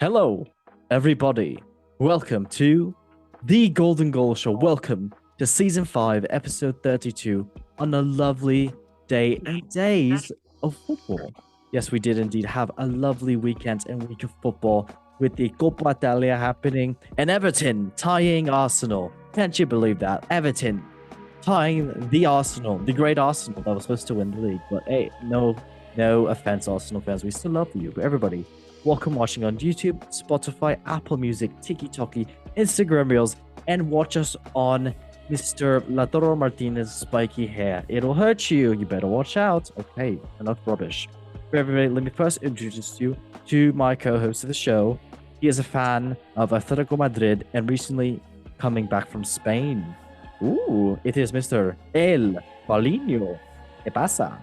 Hello, everybody. Welcome to the Golden Goal Show. Welcome to Season 5, Episode 32, on a lovely day, 8 days of football. Yes, we did indeed have a lovely weekend and week of football with the Coppa Italia happening and Everton tying Arsenal. Can't you believe that? Everton tying the Arsenal, the great Arsenal that was supposed to win the league. But hey, no offense, Arsenal fans. We still love you. But everybody, welcome watching on YouTube, Spotify, Apple Music, TikTok, Instagram Reels, and watch us on Mr. Latoro Martinez's spiky hair. It'll hurt you. You better watch out. Okay, enough rubbish. For everybody, let me first introduce you to my co-host of the show. He is a fan of Atletico Madrid and recently coming back from Spain. Ooh, it is Mr. El Paulinho. ¿Qué pasa?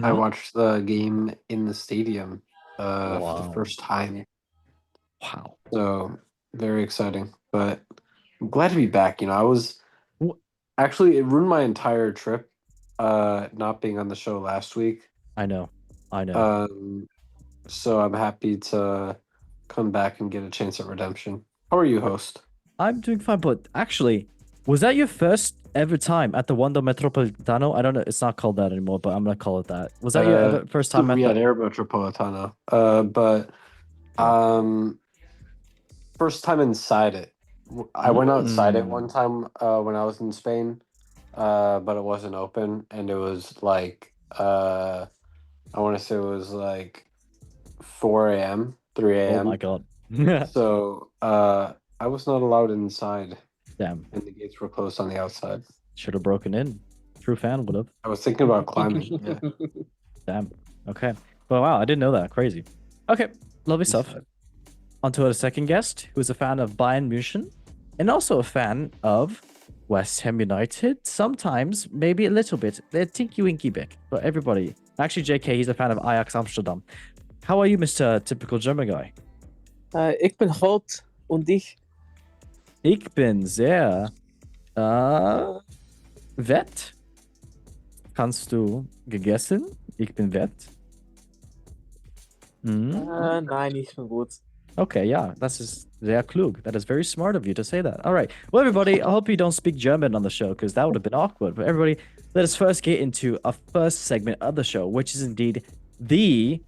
I watched the game in the stadium for the first time. Wow. So very exciting. But I'm glad to be back. You know, I was actually it ruined my entire trip not being on the show last week. I know. So I'm happy to come back and get a chance at redemption. How are you, host? I'm doing fine, but actually, was that your first ever time at the Wanda Metropolitano? I don't know. It's not called that anymore, but I'm gonna call it that. Was that your first time at the Air Metropolitano? But first time inside it. I went outside it one time when I was in Spain, but it wasn't open, and it was like I want to say it was like 4 a.m., 3 a.m. Oh my god! So I was not allowed inside. Damn. And the gates were closed on the outside. Should have broken in. True fan would have. I was thinking about climbing. Yeah. Damn. Okay. Well, wow, I didn't know that. Crazy. Okay, lovely stuff. On to our second guest, who is a fan of Bayern Munich and also a fan of West Ham United. Sometimes, maybe a little bit. They're tinky winky big. But everybody, actually, JK, he's a fan of Ajax Amsterdam. How are you, Mr. Typical German guy? Ich bin hot und dich? Ich bin sehr wett. Kannst du gegessen? Ich bin wett. Nein, ich bin gut. Okay, yeah, that's just sehr klug. That is very smart of you to say that. All right. Well, everybody, I hope you don't speak German on the show because that would have been awkward. But everybody, let us first get into our first segment of the show, which is indeed the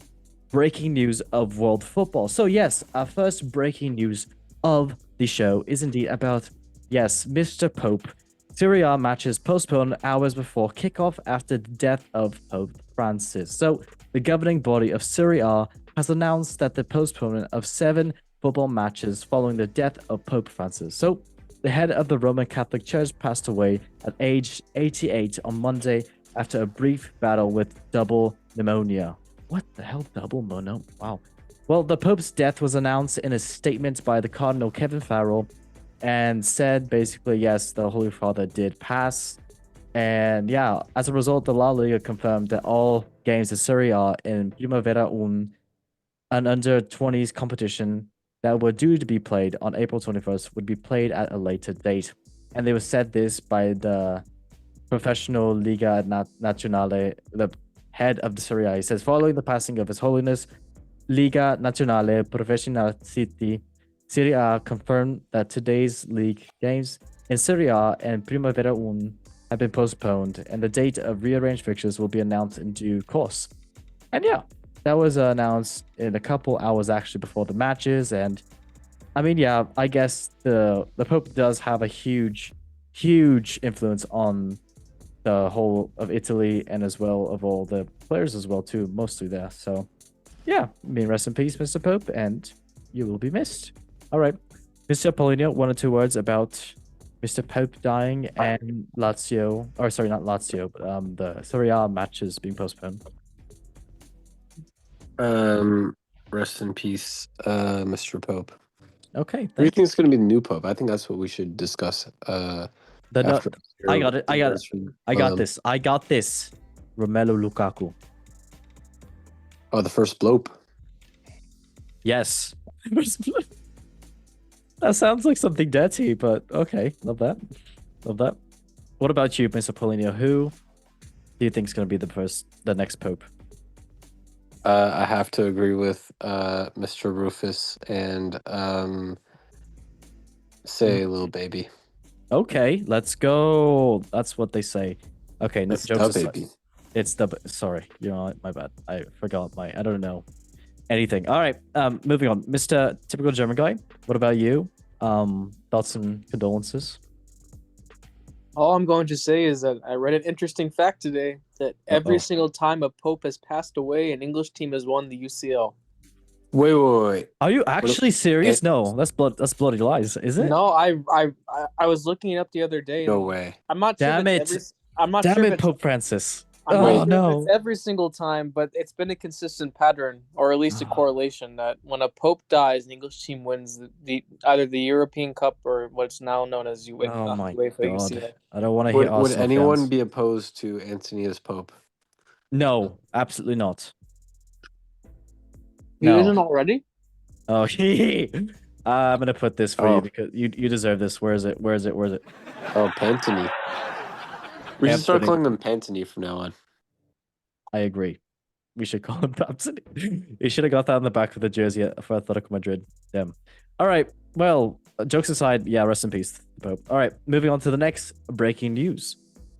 breaking news of world football. So yes, our first breaking news of the show is indeed about, yes, Mr. Pope. Serie A matches postponed hours before kickoff after the death of Pope Francis. So the governing body of Serie A has announced that the postponement of 7 football matches following the death of Pope Francis. So the head of the Roman Catholic Church passed away at age 88 on Monday after a brief battle with double pneumonia. What the hell? Double pneumonia? Wow. Well, the Pope's death was announced in a statement by the Cardinal Kevin Farrell and said basically, yes, the Holy Father did pass. And yeah, as a result, the La Liga confirmed that all games of Serie A in Primavera an under-20s competition that were due to be played on April 21st would be played at a later date. And they were said this by the professional Liga Nazionale, the head of the Serie A. He says, following the passing of His Holiness, Liga Nazionale Professionalisti Serie A confirmed that today's league games in Serie A and Primavera have been postponed, and the date of rearranged fixtures will be announced in due course. And yeah, that was announced in a couple hours actually before the matches. And I mean, yeah, I guess the Pope does have a huge influence on the whole of Italy and as well of all the players as well too, mostly there. So yeah, I mean, rest in peace, Mr. Pope, and you will be missed. All right, Mr. Paulinho, 1 or 2 words about Mr. Pope dying and Lazio, or sorry, not Lazio, but the Serie A matches being postponed. Rest in peace, Mr. Pope. Okay. Who do you think is going to be the new Pope? I think that's what we should discuss. I got it. I got this. Romelu Lukaku. Oh, the first blope. Yes. That sounds like something dirty, but okay. Love that. What about you, Mr. Paulinho? Who do you think is going to be the next Pope? I have to agree with Mr. Rufus and say little baby. Okay, let's go. That's what they say. Okay, no It's jokes the aside. baby. It's the sorry, you know what? My bad. I forgot I don't know anything. All right, moving on. Mr. Typical German guy. What about you? Thoughts and condolences. All I'm going to say is that I read an interesting fact today that every Uh-oh. single time a pope has passed away, an English team has won the UCL. Wait. Are you actually serious? it- No, that's bloody lies, is it? No, I was looking it up the other day. No And way. I'm not sure Damn if it. it's every. I'm not Damn sure if it, it's. Pope Francis. I'm Oh not sure if it's no. every single time, but it's been a consistent pattern, or at least a correlation, that when a pope dies, an English team wins the either the European Cup or what's now known as Oh my UEFA god. UCL. I don't want to hear Would Arsenal anyone fans. be opposed to Anthony as Pope? No, absolutely not. He isn't already. Oh, I'm gonna put this for you Oh. because you deserve this. Where is it? Where is it? Where is it? Oh, Pantony. We should start Anthony. calling them Pantony from now on. I agree. We should call him Babson. You should have got that on the back of the jersey for Atletico Madrid. Damn. All right. Well, jokes aside, yeah, rest in peace, Pope. All right, moving on to the next breaking news.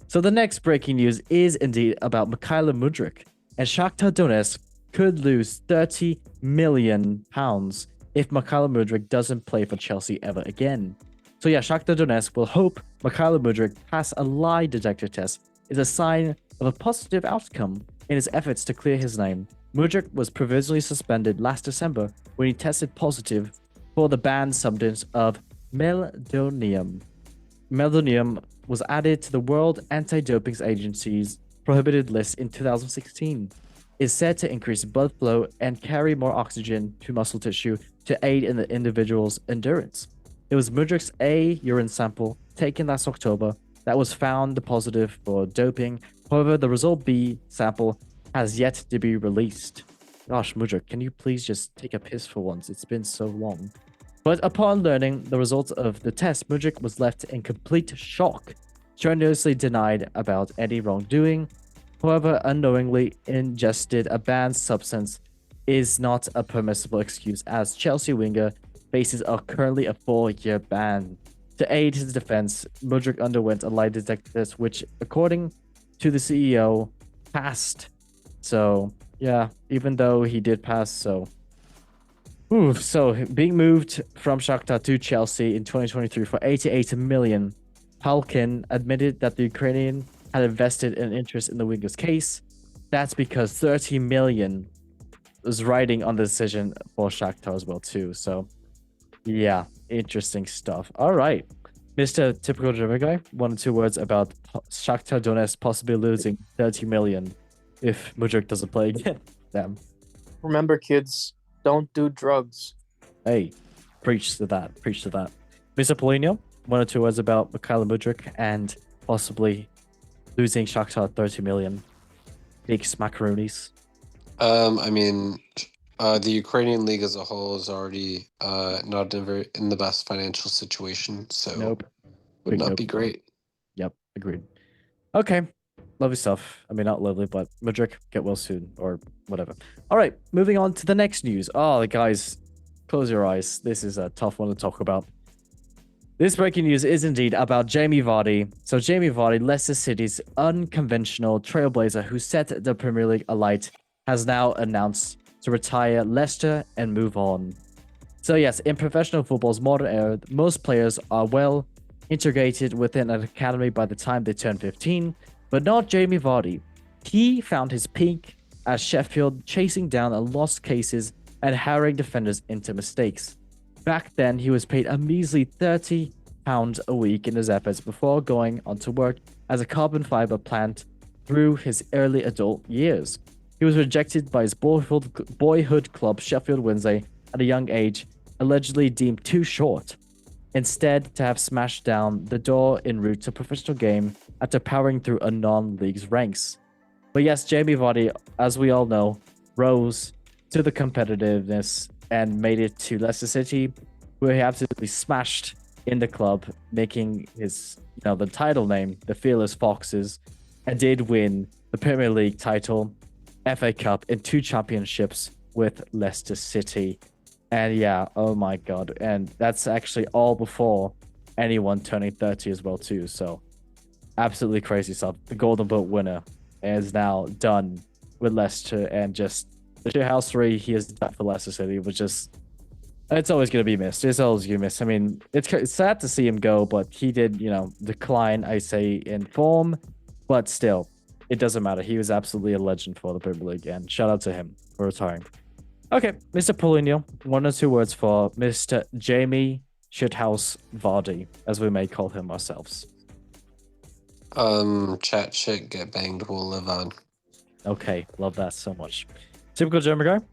So the next breaking news is indeed about Mikhailo Mudryk, and Shakhtar Donetsk could lose 30 million pounds if Mikhailo Mudryk doesn't play for Chelsea ever again. So yeah, Shakhtar Donetsk will hope Mikhailo Mudryk pass a lie detector test is a sign of a positive outcome in his efforts to clear his name. Mudryk was provisionally suspended last December when he tested positive for the banned substance of meldonium. Meldonium was added to the World Anti-Doping Agency's prohibited list in 2016. Is said to increase blood flow and carry more oxygen to muscle tissue to aid in the individual's endurance. It was Mudryk's A urine sample taken last October that was found positive for doping. However, the result B sample has yet to be released. Gosh, Mudryk, can you please just take a piss for once? It's been so long. But upon learning the results of the test, Mudryk was left in complete shock, strenuously denied about any wrongdoing. However, unknowingly ingested a banned substance is not a permissible excuse, as Chelsea winger faces currently a 4-year ban. To aid his defense, Mudryk underwent a lie detector test, which, according to the CEO, passed. So, yeah, even though he did pass, so being moved from Shakhtar to Chelsea in 2023 for 88 million, Palkin admitted that the Ukrainian had invested an interest in the winger's case. That's because 30 million was riding on the decision for Shakhtar as well too. So, yeah, interesting stuff. All right, Mr. Typical German guy, 1 or 2 words about Shakhtar Donetsk possibly losing 30 million if Mudryk doesn't play again. Damn. Remember, kids, don't do drugs. Hey, preach to that. Preach to that. Mr. Polino, 1 or 2 words about Mikhailo Mudryk and possibly losing Shakhtar 30 million. Big smackaroonies. I mean, the Ukrainian league as a whole is already not in the best financial situation, so Nope. would Big not nope. be great. Yep, agreed. Okay, lovely stuff. I mean, not lovely, but Mudryk, get well soon, or whatever. All right, moving on to the next news. Oh, guys, close your eyes. This is a tough one to talk about. This breaking news is indeed about Jamie Vardy. So Jamie Vardy, Leicester City's unconventional trailblazer who set the Premier League alight, has now announced to retire Leicester and move on. So yes, in professional football's modern era, most players are well integrated within an academy by the time they turn 15, but not Jamie Vardy. He found his peak at Sheffield, chasing down lost cases and harrowing defenders into mistakes. Back then, he was paid a measly £30 a week in his efforts before going on to work as a carbon fiber plant through his early adult years. He was rejected by his boyhood club Sheffield Wednesday at a young age, allegedly deemed too short. Instead, to have smashed down the door en route to a professional game after powering through a non-league's ranks. But yes, Jamie Vardy, as we all know, rose to the competitiveness and made it to Leicester City, where he absolutely smashed in the club, making his, the title name, the Fearless Foxes, and did win the Premier League title. FA Cup, and 2 championships with Leicester City. And yeah, oh my God. And that's actually all before anyone turning 30 as well too. So absolutely crazy stuff. The Golden Boot winner is now done with Leicester, and just the shithousery he has done for Leicester City was just, it's always going to be missed. It's always going to be missed. I mean, it's sad to see him go, but he did, decline, I say, in form, but still, it doesn't matter. He was absolutely a legend for the Premier League, and shout out to him for retiring. Okay, Mr. Paulinho, 1 or 2 words for Mr. Jamie Shithouse Vardy, as we may call him ourselves. Chat shit, get banged, we'll live on. Okay, love that so much. Typical German guy.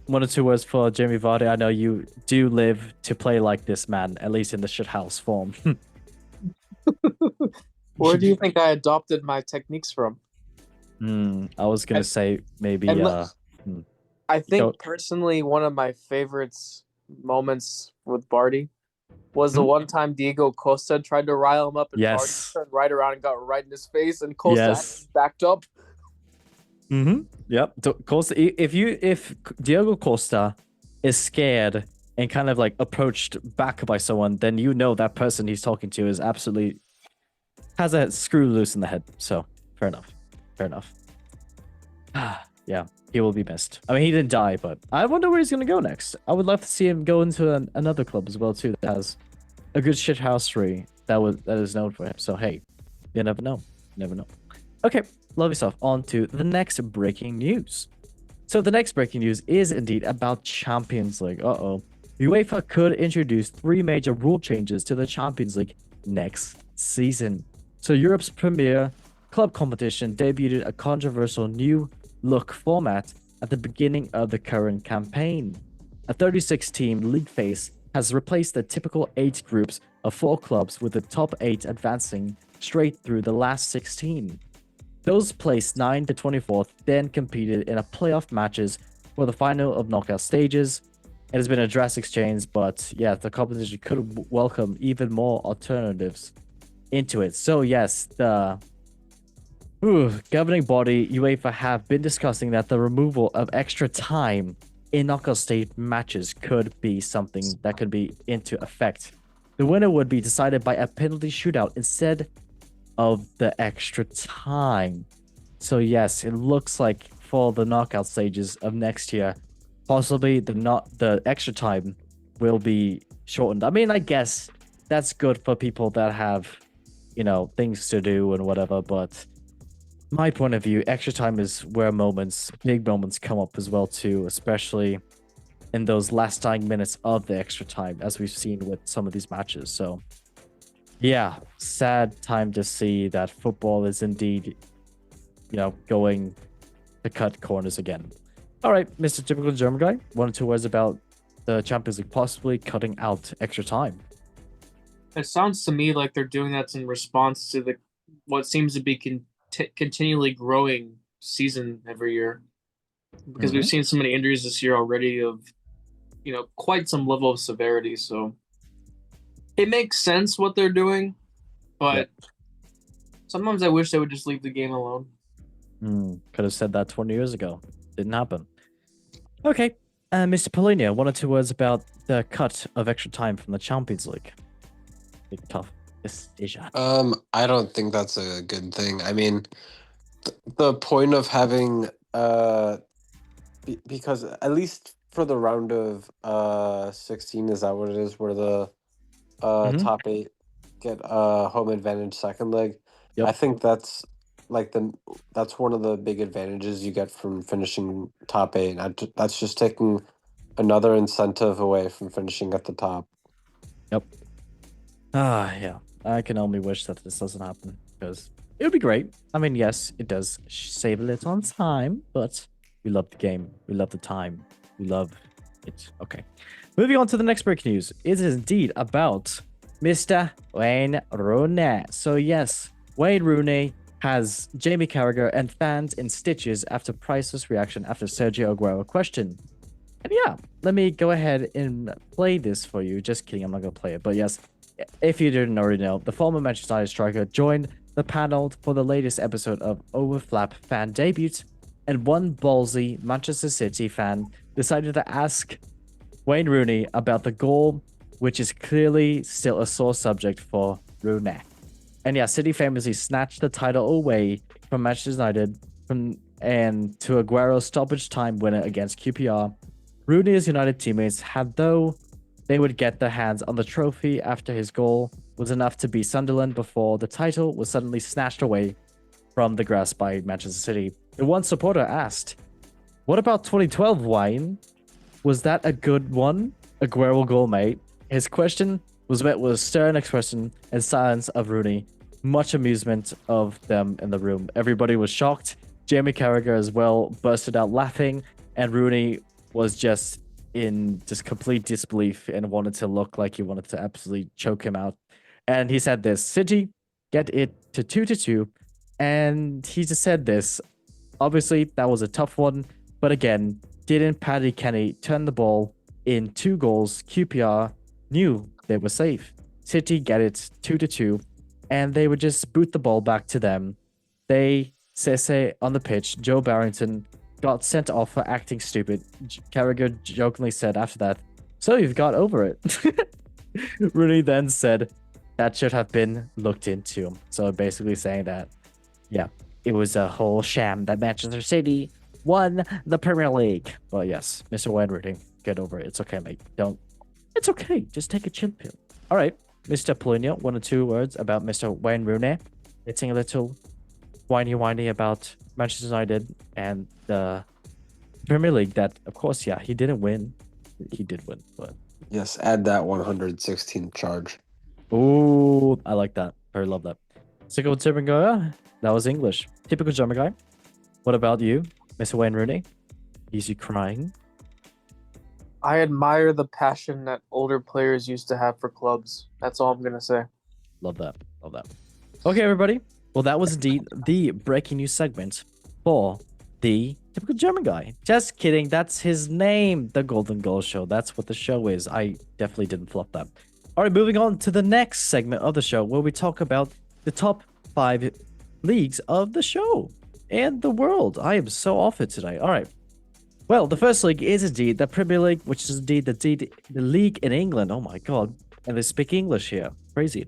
1 or 2 words for Jamie Vardy. I know you do live to play like this man, at least in the shithouse form. Where do you think I adopted my techniques from? I was gonna say maybe. I think personally, one of my favorites moments with Vardy was the one time Diego Costa tried to rile him up, and Vardy turned right around and got right in his face, and Costa actually backed up. Yep. Costa, if Diego Costa is scared and kind of like approached back by someone, then you know that person he's talking to is absolutely has a screw loose in the head. So fair enough. Yeah, he will be missed. I mean, he didn't die, but I wonder where he's gonna go next. I would love to see him go into another club as well too that has a good shithousery that is known for him. So hey, you never know. Okay. Love yourself. On to the next breaking news. So the next breaking news is indeed about Champions League. UEFA could introduce 3 major rule changes to the Champions League next season. So Europe's premier club competition debuted a controversial new look format at the beginning of the current campaign. A 36-team league phase has replaced the typical 8 groups of 4 clubs, with the top 8 advancing straight through the last 16. Those placed 9 to 24th then competed in a playoff matches for the final of knockout stages. It has been a drastic change, but yeah, the competition could welcome even more alternatives into it. So yes, the governing body UEFA have been discussing that the removal of extra time in knockout stage matches could be something that could be into effect. The winner would be decided by a penalty shootout instead of the extra time. So yes, it looks like for the knockout stages of next year, possibly the extra time will be shortened. I mean, I guess that's good for people that have, things to do and whatever, but my point of view, extra time is where big moments come up as well too, especially in those last dying minutes of the extra time, as we've seen with some of these matches. So yeah, sad time to see that football is indeed, going to cut corners again. All right, Mr. Typical German guy, 1 or 2 words about the Champions League possibly cutting out extra time. It sounds to me like they're doing that in response to what seems to be continually growing season every year, because we've seen so many injuries this year already of, quite some level of severity. So it makes sense what they're doing, but sometimes I wish they would just leave the game alone. Could have said that 20 years ago. Didn't happen. Okay, Mr. Paulinho, 1 or 2 words about the cut of extra time from the Champions League. Big tough decision. I don't think that's a good thing. I mean, the point of having because at least for the round of 16, is that what it is, where the top 8 get home advantage second leg? Yep. I think that's that's one of the big advantages you get from finishing top 8. That's just taking another incentive away from finishing at the top. Yep. Yeah. I can only wish that this doesn't happen, because it would be great. I mean, yes, it does save a little on time, but we love the game. We love the time. We love it. Okay. Moving on to the next breaking news. It is indeed about Mr. Wayne Rooney. So yes, Wayne Rooney has Jamie Carragher and fans in stitches after priceless reaction after Sergio Aguero question. And yeah, let me go ahead and play this for you. Just kidding, I'm not going to play it. But yes, if you didn't already know, the former Manchester United striker joined the panel for the latest episode of Overflap Fan Debut and one ballsy Manchester City fan decided to ask Wayne Rooney about the goal, which is clearly still a sore subject for Rooney. And yeah, City famously snatched the title away from Manchester United and to Aguero's stoppage time winner against QPR. Rooney's United teammates had though they would get their hands on the trophy after his goal was enough to beat Sunderland before the title was suddenly snatched away from the grasp by Manchester City. The one supporter asked, "What about 2012, Wayne? Was that a good one? Aguero goal, mate?" His question was met with stern expression and silence of Rooney. Much amusement of them in the room. Everybody was shocked. Jamie Carragher as well bursted out laughing, and Rooney was just in just complete disbelief and wanted to look like he wanted to absolutely choke him out. And he said this, "City get it to 2-2. And he just said this. Obviously, that was a tough one. But again, didn't Paddy Kenny turn the ball in 2 goals? QPR knew they were safe. City get it 2-2. And they would just boot the ball back to them. They, Sese on the pitch, Joe Barrington got sent off for acting stupid." Carragher jokingly said after that, "So you've got over it." Rooney then said, "That should have been looked into." So basically saying that, yeah, it was a whole sham that Manchester City won the Premier League. Well, yes, Mr. Wayne Rooney, get over it. It's okay, mate. It's okay. Just take a chill pill. All right, Mr. Polino, 1 or 2 words about Mr. Wayne Rooney. It's a little whiny about Manchester United and the Premier League that, of course, yeah, he didn't win. He did win, but... Yes, add that 116th charge. Ooh, I like that. I love that. Typical German guy. That was English. Typical German guy. What about you, Mr. Wayne Rooney? Is you crying? I admire the passion that older players used to have for clubs. That's all I'm gonna say. Love that. Love that. Okay, everybody. Well, that was indeed the breaking news segment for the Typical German Guy. Just kidding. That's his name. The Golden Goal Show. That's what the show is. I definitely didn't flop that. All right, moving on to the next segment of the show where we talk about the top 5 leagues of the show and the world. I am so off it today. All right. Well, the first league is indeed the Premier League, which is indeed the league in England. Oh my God. And they speak English here. Crazy.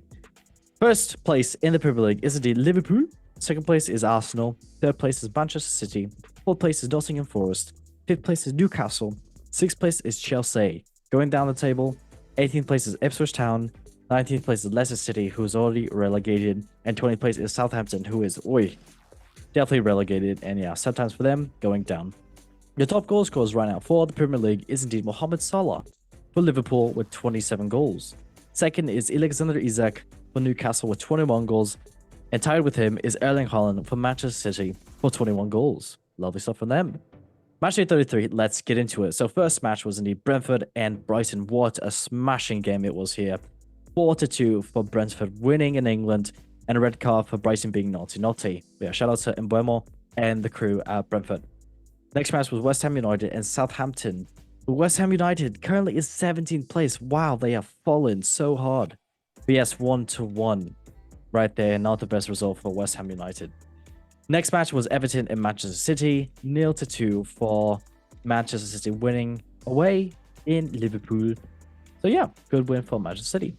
First place in the Premier League is indeed Liverpool. Second place is Arsenal. Third place is Manchester City. Fourth place is Nottingham Forest. Fifth place is Newcastle. Sixth place is Chelsea. Going down the table, 18th place is Ipswich Town. 19th place is Leicester City, who is already relegated. And 20th place is Southampton, who is, definitely relegated. And yeah, sometimes for them, going down. The top goal scorers right now for the Premier League is indeed Mohamed Salah for Liverpool with 27 goals. Second is Alexander Isak for Newcastle with 21 goals. And tied with him is Erling Haaland for Manchester City for 21 goals. Lovely stuff from them. Match day 33, let's get into it. So first match was indeed Brentford and Brighton. What a smashing game it was here. 4-2 for Brentford winning in England, and a red card for Brighton being naughty. But yeah, shout out to Mbuemo and the crew at Brentford. Next match was West Ham United and Southampton. West Ham United currently is 17th place. Wow, they have fallen so hard. BS 1-1 right there. Not the best result for West Ham United. Next match was Everton and Manchester City. 0-2 for Manchester City winning away in Liverpool. So yeah, good win for Manchester City.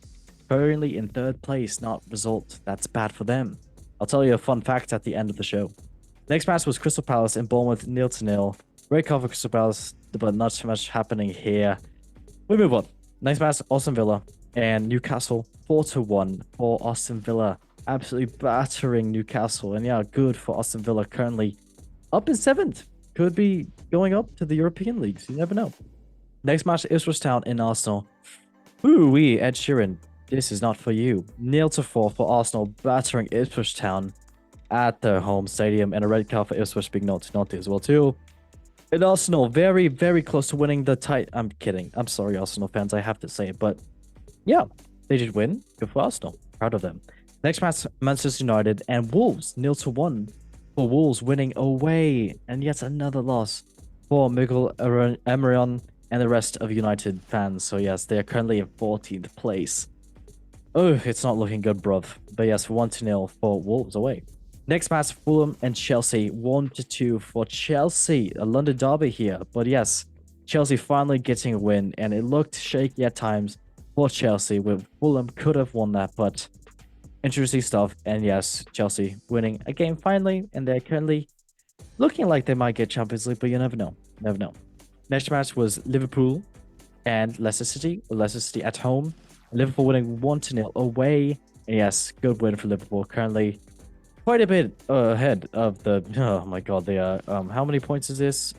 Currently in 3rd place, not result that's bad for them. I'll tell you a fun fact at the end of the show. Next match was Crystal Palace and Bournemouth 0-0. Great call for Crystal Palace, but not too much happening here. We move on. Next match, Aston Villa and Newcastle 4-1 for Aston Villa. Absolutely battering Newcastle. And yeah, good for Aston Villa, currently up in 7th. Could be going up to the European leagues. You never know. Next match, Ipswich Town in Arsenal. Ooh-wee, Ed Sheeran. This is not for you. 0-4 for Arsenal, battering Ipswich Town at their home stadium. And a red card for Ipswich being naughty as well too. And Arsenal, very, very close to winning the title. I'm kidding. I'm sorry, Arsenal fans. I have to say it. But yeah, they did win. Good for Arsenal. Proud of them. Next match, Manchester United and Wolves, 0-1 for Wolves winning away. And yet another loss for Miguel Emery and the rest of United fans. So yes, they are currently in 14th place. Oh, it's not looking good, bruv. But yes, 1-0 for Wolves away. Next match, Fulham and Chelsea, 1-2 for Chelsea. A London derby here, but yes, Chelsea finally getting a win, and it looked shaky at times for Chelsea. With Fulham could have won that, but interesting stuff. And yes, Chelsea winning a game finally, and they're currently looking like they might get Champions League, but you never know. Never know. Next match was Liverpool and Leicester City. Leicester City at home. Liverpool winning 1-0 away. And yes, good win for Liverpool. Currently quite a bit ahead of the. Oh my god, they are. How many points is this?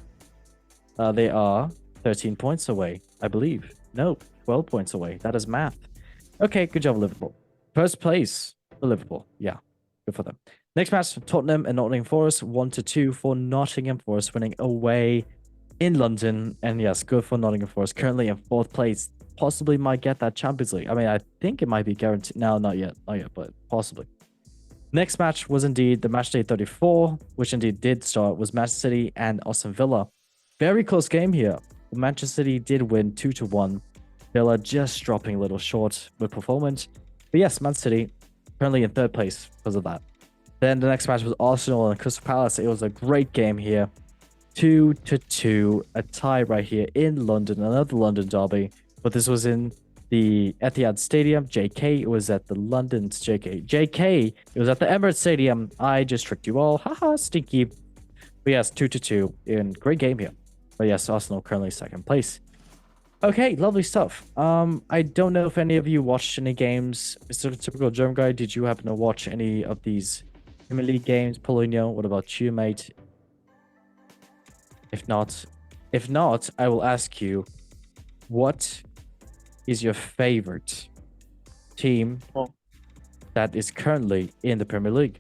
They are 13 points away, I believe. No, 12 points away. That is math. Okay, good job, Liverpool. First place for Liverpool. Yeah, good for them. Next match, Tottenham and Nottingham Forest, 1-2 for Nottingham Forest, winning away in London. And yes, good for Nottingham Forest. Currently in fourth place. Possibly might get that Champions League. I mean, I think it might be guaranteed. No, not yet. Not yet, but possibly. Next match was indeed the match day 34, which indeed did start, was Manchester City and Aston Villa. Very close game here. Manchester City did win 2-1. Villa just dropping a little short with performance. But yes, Man City currently in third place because of that. Then the next match was Arsenal and Crystal Palace. It was a great game here. 2-2. A tie right here in London. Another London derby. But this was in the Etihad Stadium. JK, it was at the London's JK, it was at the Emirates Stadium. I just tricked you all. Haha, stinky. But yes, 2-2. In great game here. But yes, Arsenal currently second place. Okay, lovely stuff. I don't know if any of you watched any games. Mr. Typical German Guy, did you happen to watch any of these Premier League games? Paulinho, what about you, mate? If not, I will ask you, what is your favorite team that is currently in the Premier League?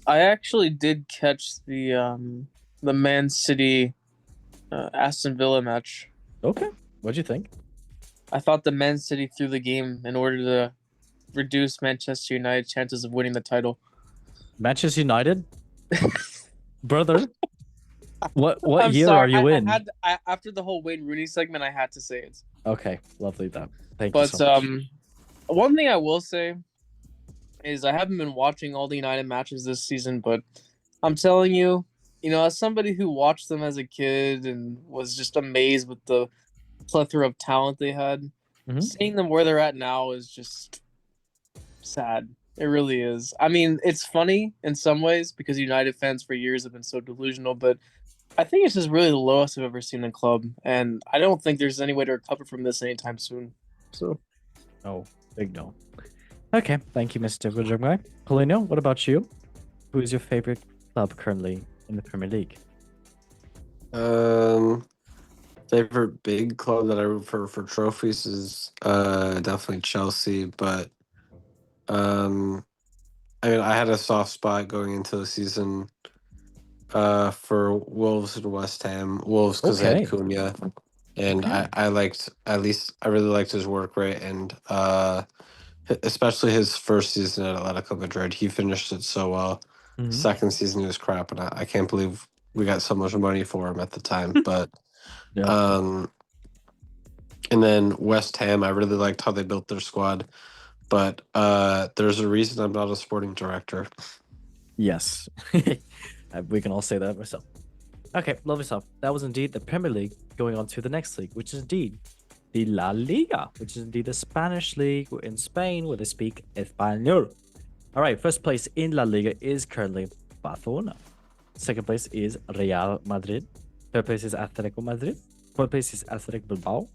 I actually did catch the Man City Aston Villa match. Okay, what'd you think? I thought the Man City threw the game in order to reduce Manchester United's chances of winning the title. Manchester United, brother. What I'm year sorry, are you in? After the whole Wayne Rooney segment, I had to say it. Okay, lovely that. Thank you so much. One thing I will say is I haven't been watching all the United matches this season, but I'm telling you, as somebody who watched them as a kid and was just amazed with the plethora of talent they had, seeing them where they're at now is just sad. It really is. I mean, it's funny in some ways because United fans for years have been so delusional, but I think it's just really the lowest I've ever seen in club, and I don't think there's any way to recover from this anytime soon. So, oh, big no. Okay, thank you, Mr. Good Guy. Paulinho, what about you? Who is your favorite club currently in the Premier League? Favorite big club that I root for trophies is definitely Chelsea, but I mean, I had a soft spot going into the season for Wolves and West Ham. Wolves because they had Cunha, and I really liked his work rate, and especially his first season at Atletico Madrid. He finished it so well. Second season he was crap, and I can't believe we got so much money for him at the time. But and then West Ham, I really liked how they built their squad. But there's a reason I'm not a sporting director. Yes. We can all say that myself. Okay, lovely stuff. That was indeed the Premier League. Going on to the next league, which is indeed the La Liga, which is indeed the Spanish league in Spain where they speak Espanol. All right, first place in La Liga is currently Barcelona. Second place is Real Madrid. Third place is Atletico Madrid. Fourth place is Athletic Bilbao.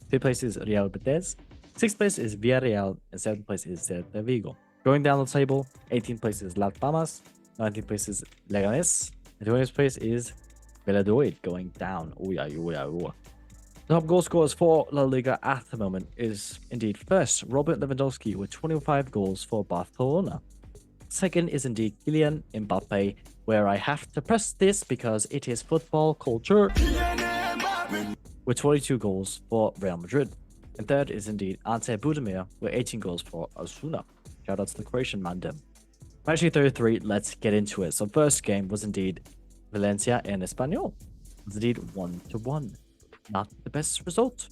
Fifth place is Real Betis. Sixth place is Villarreal. And seventh place is Celta Vigo. Going down the table, 18th place is Las Palmas. 19th place is Leganés. And 20th place is Valladolid going down. The top goal scorers for La Liga at the moment is indeed first, Robert Lewandowski with 25 goals for Barcelona. Second is indeed Kylian Mbappe, where I have to press this because it is football culture, with 22 goals for Real Madrid. And third is indeed Ante Budimir with 18 goals for Osasuna. Shout out to the Croatian man them. Match 33, let's get into it. So first game was indeed Valencia and Espanyol. It was indeed 1-1. Not the best result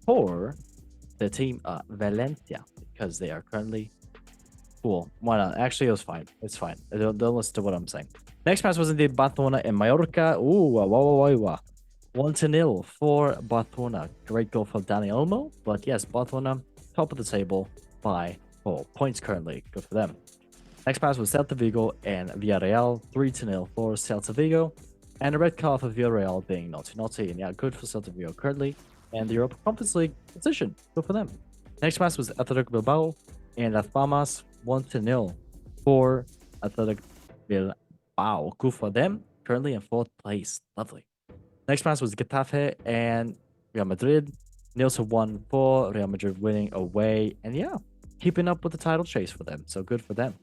for the team Valencia because they are currently Cool. Why not? Actually, it was fine. It's fine. Don't listen to what I'm saying. Next match was indeed Barcelona and Mallorca. Ooh, wow, wow, wow, wow. 1-0 for Barcelona. Great goal for Dani Olmo. But yes, Barcelona, top of the table by 4 points currently. Good for them. Next match was Celta Vigo and Villarreal. 3-0 for Celta Vigo. And a red card for Villarreal being naughty. And yeah, good for Celta Vigo currently. And the Europa Conference League position. Good for them. Next match was Athletic Bilbao and Las Palmas. 1-0 for Athletic Bilbao. Good for them. Currently in 4th place. Lovely. Next match was Getafe and Real Madrid. 0-1 for Real Madrid winning away. And yeah, keeping up with the title chase for them. So good for them.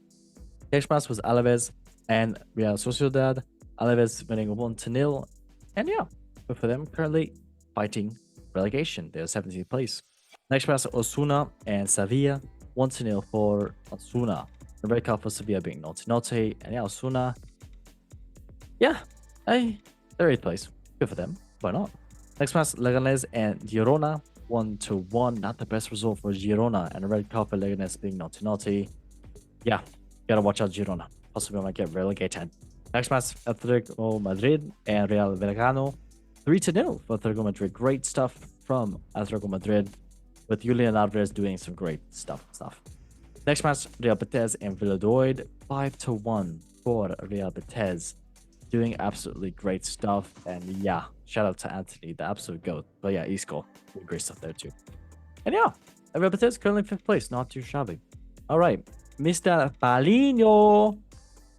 Next match was Alaves and Real Sociedad. Alaves winning 1-0. And yeah, good for them. Currently fighting relegation. They're 17th place. Next match, Osuna and Sevilla. 1-0 for Osuna. The red card for Sevilla being naughty. And yeah, Osuna. Yeah, they're 8th place. Good for them. Why not? Next match, Leganés and Girona. 1-1. Not the best result for Girona. And a red card for Leganés being naughty. Yeah, gotta watch out Girona. Possibly might get relegated. Next match, Atletico Madrid and Real Vallecano. 3-0 for Atletico Madrid. Great stuff from Atletico Madrid, with Julian Alvarez doing some great stuff. Next match, Real Betis and Valladolid. 5-1 for Real Betis. Doing absolutely great stuff. And yeah, shout out to Anthony, the absolute GOAT. But yeah, Isco, great stuff there too. And yeah, Real Betis currently 5th place. Not too shabby. All right, Mr. Palinho.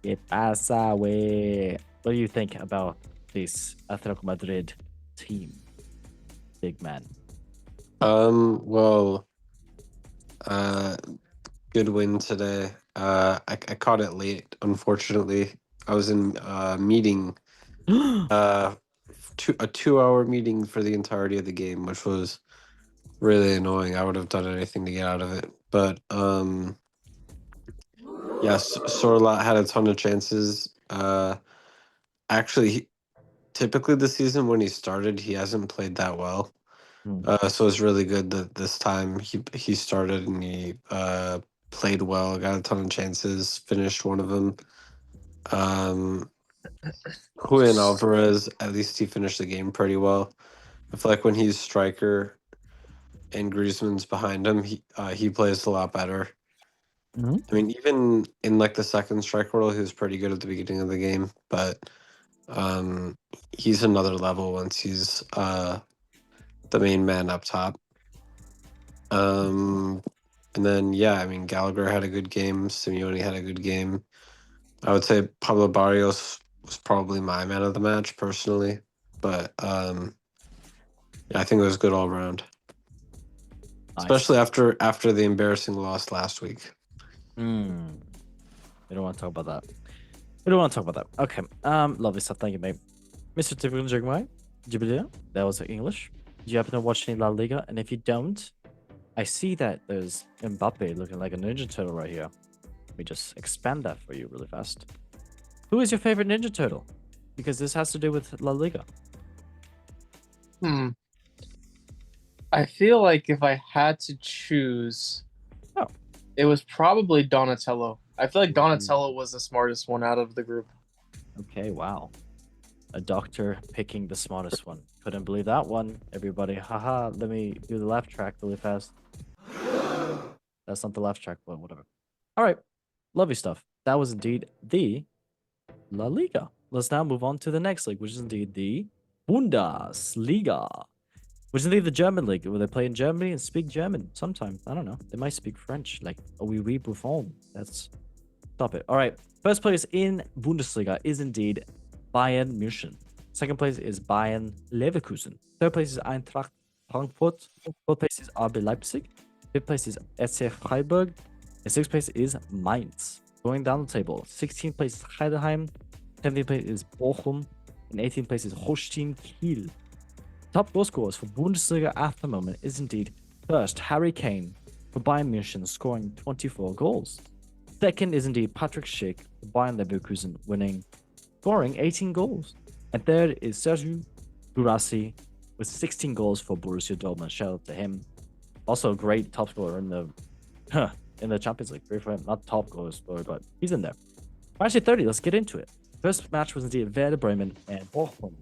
¿Qué pasa, wey? What do you think about this Atletico Madrid team, big man? Well, good win today. I caught it late, unfortunately. I was in a meeting, a 2-hour meeting for the entirety of the game, which was really annoying. I would have done anything to get out of it. But yes, Sorloth had a ton of chances. Actually, typically this season when he started, he hasn't played that well. So it's really good that this time he started and he played well, got a ton of chances, finished one of them. Julian Alvarez, at least he finished the game pretty well. I feel like when he's striker and Griezmann's behind him, he plays a lot better. Mm-hmm. I mean, even in like the second striker role, he was pretty good at the beginning of the game, but he's another level once he's the main man up top. And then yeah, I mean Gallagher had a good game, Simeone had a good game. I would say Pablo Barrios was probably my man of the match personally, but yeah, I think it was good all around. Nice. Especially after the embarrassing loss last week. We don't want to talk about that. Okay. Lovely stuff. Thank you, mate. Mr. Typical Jigwai, Jibilia, that was English. Do you happen to watch any La Liga? And if you don't, I see that there's Mbappe looking like a Ninja Turtle right here. Let me just expand that for you really fast. Who is your favorite Ninja Turtle? Because this has to do with La Liga. I feel like if I had to choose, it was probably Donatello. I feel like Donatello was the smartest one out of the group. Okay, wow. A doctor picking the smartest one. Couldn't believe that one, everybody. Haha, let me do the laugh track really fast. That's not the laugh track, but whatever. All right, lovely stuff. That was indeed the La Liga. Let's now move on to the next league, which is indeed the Bundesliga. Which is indeed the German league, where they play in Germany and speak German. Sometimes, I don't know. They might speak French, like oui oui Buffon. That's stop it. All right, first place in Bundesliga is indeed Bayern München. Second place is Bayern Leverkusen. Third place is Eintracht Frankfurt. Fourth place is RB Leipzig. Fifth place is SC Freiburg. And sixth place is Mainz. Going down the table, 16th place is Heidenheim. 17th place is Bochum. And 18th place is Holstein Kiel. Top goal scorers for Bundesliga at the moment is indeed first Harry Kane for Bayern München, scoring 24 goals. Second is indeed Patrick Schick for Bayern Leverkusen, scoring 18 goals. And third is Sergio Guirassy with 16 goals for Borussia Dortmund. Shout out to him. Also a great top scorer in the in the Champions League. Great for him. Not top goal scorer, but he's in there. Match 30, let's get into it. First match was indeed Werder Bremen and Bochum.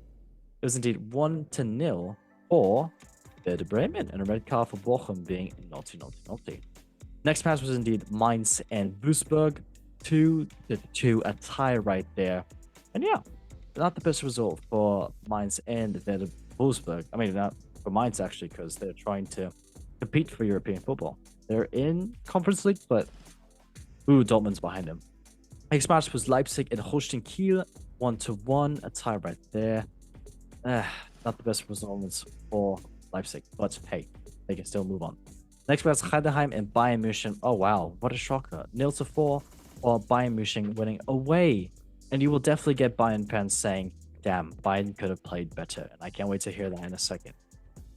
It was indeed 1-0 for Werder Bremen, and a red card for Bochum being naughty. Next match was indeed Mainz and Wolfsburg. 2-2, a tie right there. And yeah, not the best result for Mainz and Werder Wolfsburg. I mean, not for Mainz actually, because they're trying to compete for European football. They're in Conference League, but Dortmund's behind them. Next match was Leipzig and Holstein Kiel, 1-1, a tie right there. Not the best results for Leipzig, but hey, they can still move on. Next match, Heidenheim and Bayern München. Oh wow, what a shocker! 0-4, while Bayern München winning away, and you will definitely get Bayern fans saying, "Damn, Bayern could have played better," and I can't wait to hear that in a second.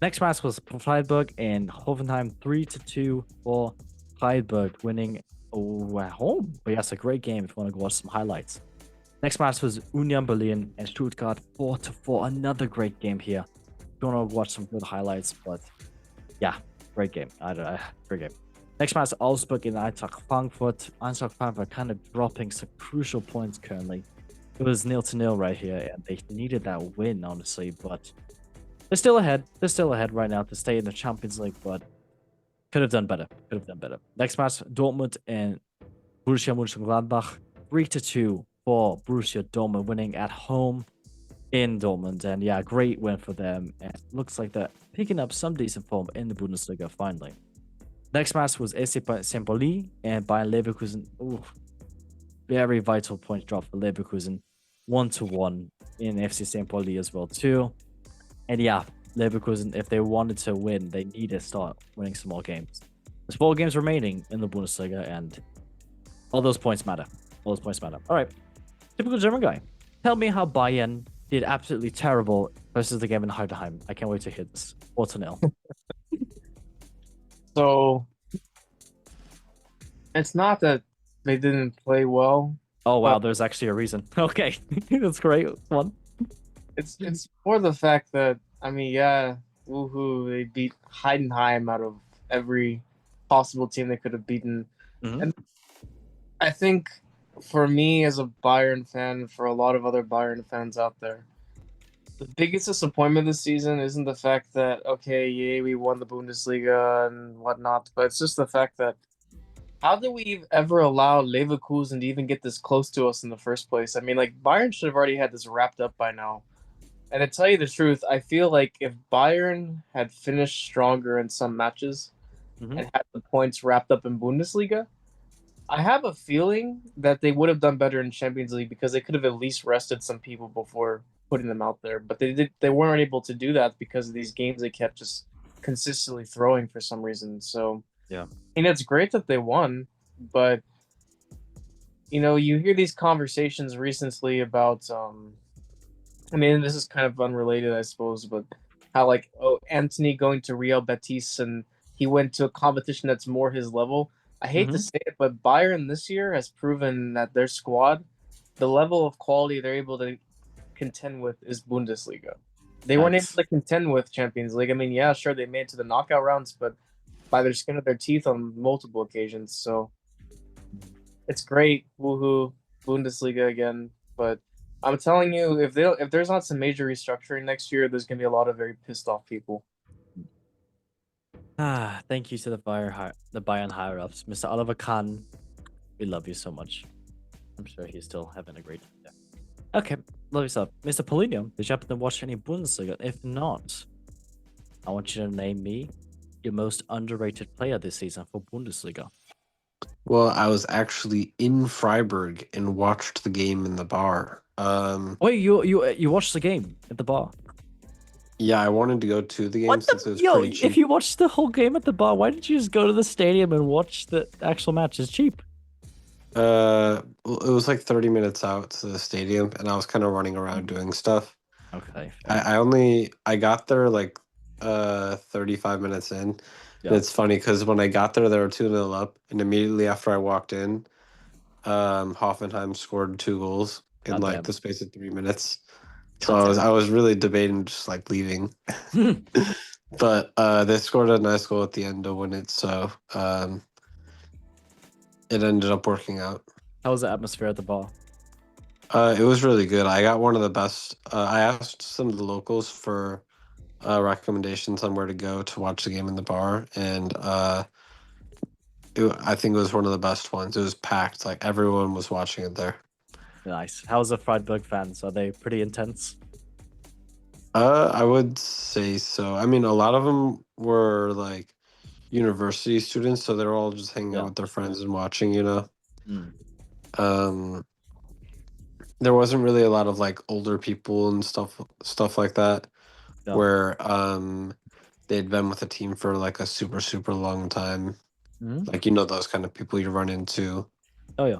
Next match was Freiburg and Hoffenheim, 3-2 for Freiburg winning at home. But yes, a great game if you want to go watch some highlights. Next match was Union Berlin and Stuttgart, 4-4. Another great game here. If you want to watch some good highlights, but yeah, great game. Great game. Next match, Augsburg and Eintracht Frankfurt. Eintracht Frankfurt kind of dropping some crucial points currently. It was 0-0 right here, and they needed that win, honestly, but they're still ahead. They're still ahead right now to stay in the Champions League, but could have done better. Next match, Dortmund and Borussia Mönchengladbach, 3-2 for Borussia Dortmund, winning at home in Dortmund. And yeah, great win for them. And it looks like they're picking up some decent form in the Bundesliga finally. Next match was SC St. Pauli and Bayern Leverkusen. Ooh, very vital point drop for Leverkusen. 1-1 in FC St. Pauli as well too. And yeah, Leverkusen, if they wanted to win, they need to start winning some more games. There's 4 games remaining in the Bundesliga, and all those points matter. All right, typical German guy. Tell me how Bayern did absolutely terrible versus the game in Heidenheim. I can't wait to hear this. 4-0. So it's not that they didn't play well. Oh wow, there's actually a reason. Okay, that's great. One. It's more the fact that, I mean, yeah, woohoo, they beat Heidenheim out of every possible team they could have beaten. Mhm. And I think for me as a Bayern fan, for a lot of other Bayern fans out there, the biggest disappointment this season isn't the fact that, okay, yay, we won the Bundesliga and whatnot, but it's just the fact that how did we ever allow Leverkusen to even get this close to us in the first place? I mean, like, Bayern should have already had this wrapped up by now. And to tell you the truth, I feel like if Bayern had finished stronger in some matches Mhm. and had the points wrapped up in Bundesliga, I have a feeling that they would have done better in Champions League because they could have at least rested some people before putting them out there. But they weren't able to do that because of these games they kept just consistently throwing for some reason. So Yeah. I mean, it's great that they won, but you know, you hear these conversations recently about I mean, this is kind of unrelated, I suppose, but how, like, oh, Anthony going to Real Betis and he went to a competition that's more his level. I hate to Mhm. say it, but Bayern this year has proven that their squad, the level of quality they're able to contend with is Bundesliga. They weren't able Facts. to contend with Champions League. I mean, yeah, sure, they made it to the knockout rounds, but by their skin of their teeth on multiple occasions. So it's great, woohoo, Bundesliga again. But I'm telling you, if there's not some major restructuring next year, there's gonna be a lot of very pissed off people. Thank you to the Bayern higher ups, Mr. Oliver Kahn. We love you so much. I'm sure he's still having a great time. Okay, love yourself, Mr. Polino. Did you happen to watch any Bundesliga? If not, I want you to name me your most underrated player this season for Bundesliga. Well, I was actually in Freiburg and watched the game in the bar. Wait, you watched the game at the bar? Yeah, I wanted to go to the game What since the it was yo? pretty cheap. If you watched the whole game at the bar, why didn't you just go to the stadium and watch the actual match? It's cheap. It was like 30 minutes out to the stadium, and I was kind of running around doing stuff. Okay. I got there like 35 minutes in. Yeah. And it's funny because when I got there, they were 2-0 up, and immediately after I walked in, Hoffenheim scored 2 goals in God like damn. the space of 3 minutes. So God I was really debating just like leaving. damn. But they scored a nice goal at the end to win it. So it ended up working out. How was the atmosphere at the bar? It was really good. I got one of the best. I asked some of the locals for recommendations on where to go to watch the game in the bar, and I think it was one of the best ones. It was packed. Like everyone was watching it there. Nice. How's the Freiburg fans? Are they pretty intense? I would say so. I mean, a lot of them were like university students, so they're all just hanging out Yeah. with their friends and watching. You know, Mm. there wasn't really a lot of like older people and stuff like that, Yeah. where they'd been with a team for like a super long time. Mhm. Like, you know, those kind of people you run into Oh yeah.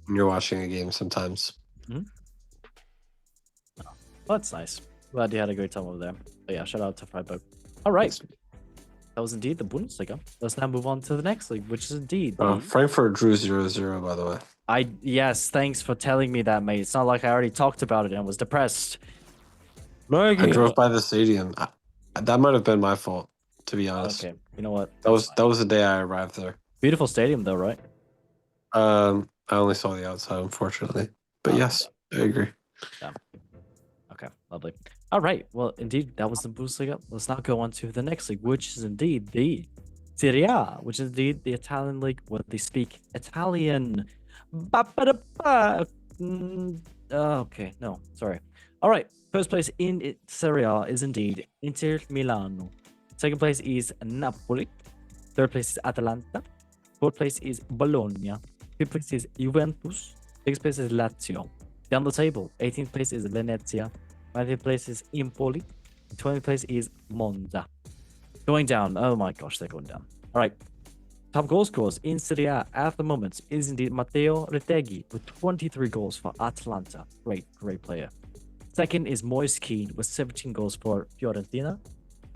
when you're watching a game sometimes. Well, that's nice. Glad you had a great time over there. But yeah, shout out to Freiburg. All right. That was indeed the Bundesliga. Let's now move on to the next league, which is indeed the... Frankfurt drew 0-0, by the way. Yes, thanks for telling me that, mate. It's not like I already talked about it and was depressed. I drove by the stadium. That might have been my fault, to be honest. Okay, you know what? That was the day I arrived there. Beautiful stadium, though, right? I only saw the outside, unfortunately. But yes, I agree. Yeah. Okay, lovely. All right. Well, indeed, that was the Bundesliga. Let's now go on to the next league, which is indeed the Serie A, which is indeed the Italian league where they speak Italian. Ba-ba-da-ba. Okay, no, sorry. All right. First place in Serie A is indeed Inter Milano. Second place is Napoli. Third place is Atalanta. Fourth place is Bologna. Fifth place is Juventus. Sixth place is Lazio. Down the table, 18th place is Venezia. 19th place is Empoli. 20th place is Monza. Going down. Oh my gosh, they're going down. All right. Top goal scorers in Serie A at the moment is indeed Matteo Retegui with 23 goals for Atalanta. Great player. Second is Moise Kean with 17 goals for Fiorentina.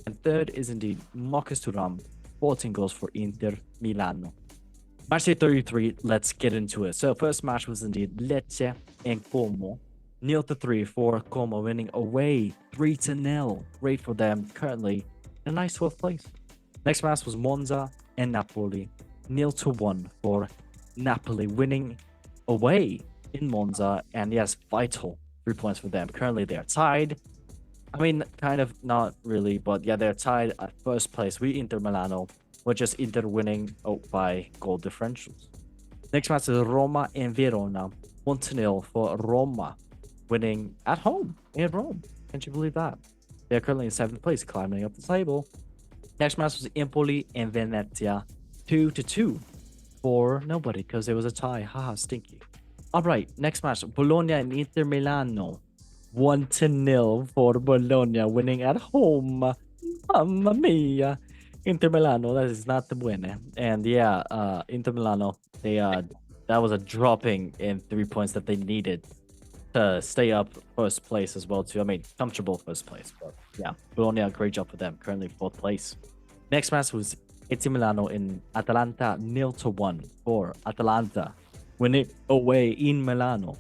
And third is indeed Marcus Thuram, 14 goals for Inter Milano. Match day 33, let's get into it. So first match was indeed Lecce and Como. 0-3 for Como, winning away 3-0. Great for them, currently in a nice 12th place. Next match was Monza and Napoli. 0-1 for Napoli, winning away in Monza. And yes, vital 3 points for them. Currently they're tied. I mean, kind of not really, but yeah, they're tied at first place with Inter Milano, which is Inter winning by goal differentials. Next match is Roma and Verona. 1-0 for Roma, winning at home in Rome. Can't you believe that? They're currently in 7th place, climbing up the table. Next match was Empoli and Venezia. 2-2 for nobody because there was a tie. Haha, stinky. All right, next match, Bologna and Inter Milano. 1-0 for Bologna, winning at home. Mamma mia. Inter Milano, that is not the winner. And yeah, Inter Milano, that was a dropping in 3 points that they needed to stay up first place as well too. I mean, comfortable first place, but yeah, Bologna, great job for them. Currently 4th place. Next match was AC Milano in Atalanta, 0-1 for Atalanta, winning away in Milano.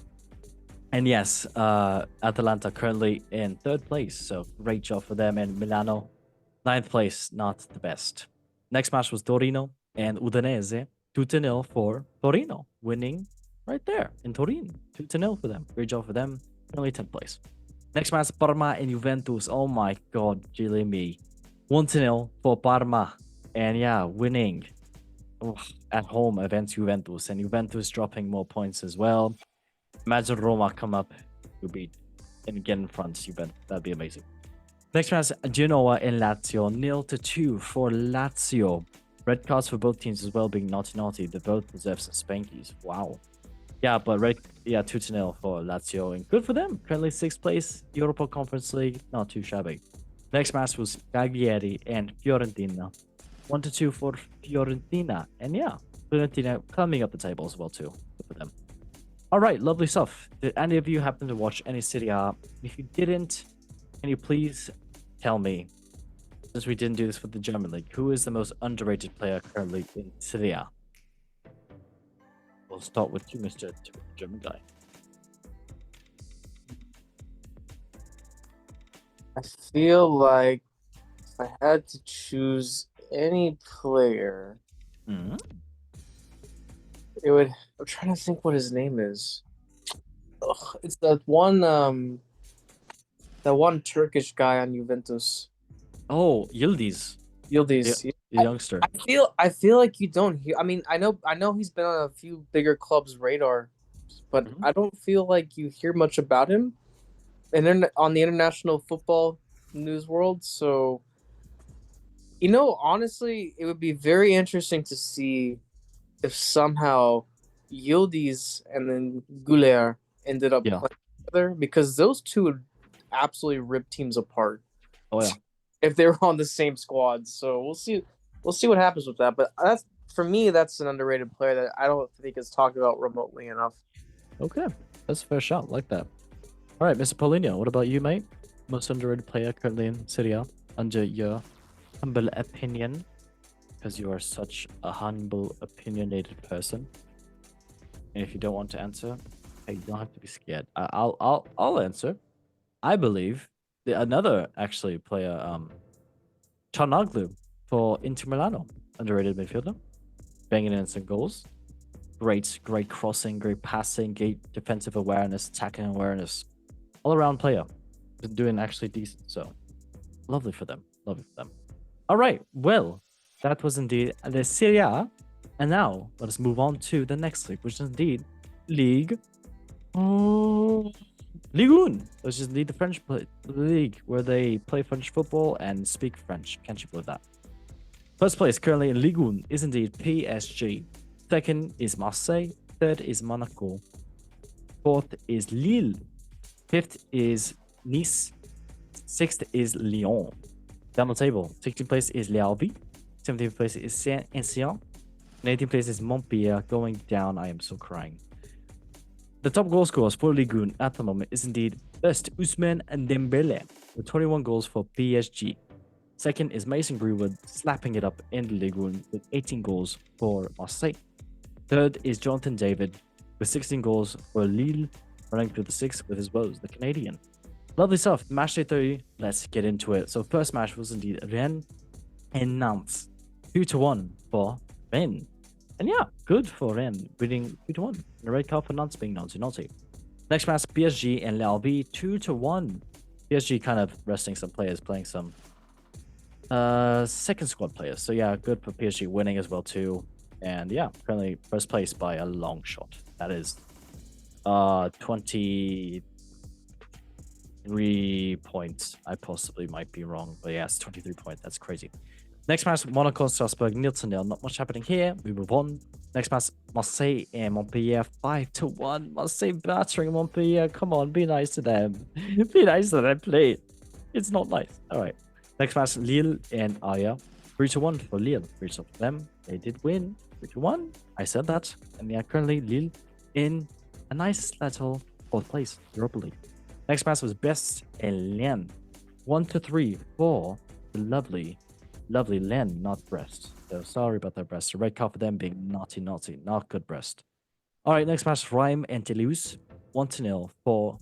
And yes, Atalanta currently in 3rd place, so great job for them. And Milano, 9th place, not the best. Next match was Torino and Udinese. 2-0 for Torino, winning right there in Torino. 2-0 for them. Great job for them. Currently 10th place. Next match, Parma and Juventus. Oh my god, Gilly me. 1-0 for Parma. And yeah, winning at home against Juventus. And Juventus dropping more points as well. Imagine Roma come up to beat and get in front. Juventus. That'd be amazing. Next match, Genoa and Lazio. 0-2 for Lazio. Red cards for both teams as well, being naughty. They both deserve some spankies. Wow. Yeah, but 2-0 for Lazio. And good for them. Currently 6th place. Europa Conference League. Not too shabby. Next match was Cagliari and Fiorentina. 1-2 for Fiorentina. And yeah, Fiorentina coming up the table as well too. Good for them. All right, lovely stuff. Did any of you happen to watch any Serie A? If you didn't, can you please tell me, since we didn't do this for the German League, who is the most underrated player currently in Serie A? We'll start with you, Mr. German guy. I feel like if I had to choose any player, It would. I'm trying to think what his name is. Ugh, it's that one Turkish guy on Juventus. Oh, Yildiz, the, Yildiz. the youngster. I feel like you don't hear. I mean, I know he's been on a few bigger clubs' radar, but Mhm. I don't feel like you hear much about him, and then on the international football news world. So, honestly, it would be very interesting to see if somehow Yildiz and then Guler ended up Yeah. playing together because those two would absolutely rip teams apart Oh yeah. if they were on the same squad. So we'll see. We'll see what happens with that. But that's for me. That's an underrated player that I don't think is talked about remotely enough. Okay, that's a fair shot. Like that. All right, Mr. Paulinho, what about you, mate? Most underrated player currently in Serie A, under your humble opinion, because you are such a humble, opinionated person. And if you don't want to answer, hey, you don't have to be scared. I'll answer. I believe another actually player, Çalhanoğlu for Inter Milano, underrated midfielder, banging in some goals. Great crossing, great passing, great defensive awareness, attacking awareness, all around player. Been doing actually decent. So lovely for them. Lovely for them. All right. Well, that was indeed the Serie A. And now let us move on to the next league, which is indeed Ligue. Oh, Ligue 1, which is indeed the French league where they play French football and speak French. Can't you believe that? First place currently in Ligue 1 is indeed PSG. Second is Marseille. Third is Monaco. Fourth is Lille. Fifth is Nice. Sixth is Lyon. Down the table, 16th place is L'Albi. 17th place is Saint-Etienne. 18th place is Montpellier. Going down, I am so crying. The top goal scorers for Ligue 1 at the moment is indeed first Ousmane Dembele with 21 goals for PSG. Second is Mason Greenwood slapping it up in the Ligue 1 with 18 goals for Marseille. Third is Jonathan David with 16 goals for Lille, running through the sixth with his woes, the Canadian. Lovely stuff. Match day 30. Let's get into it. So first match was indeed Rennes and Nantes. 2-1 for Rennes. And yeah, good for Rennes, winning 2-1. And a red card for Nantes being naughty. Next match, PSG and L'Albi, 2-1. PSG kind of resting some players, playing some second squad players. So yeah, good for PSG winning as well too. And yeah, currently first place by a long shot. That is 23 points. I possibly might be wrong, but yeah, it's 23 points. That's crazy. Next match, Monaco and Strasbourg, 0-0. Not much happening here. We move on. Next match, Marseille and Montpellier, 5-1. Marseille battering Montpellier. Come on, be nice to them. Be nice to them, please. It's not nice. All right. Next match, Lille and Aya, 3-1 for Lille. 3-1 for them. They did win. 3-1. I said that. And they are currently Lille in a nice little fourth place, Europa League. Next match was Best and Lens, 1-3 for the lovely Len, not Brest. So sorry about that, Brest. A red card for them being naughty, not good Brest. All right, next match, Reims and Toulouse, 1-0 for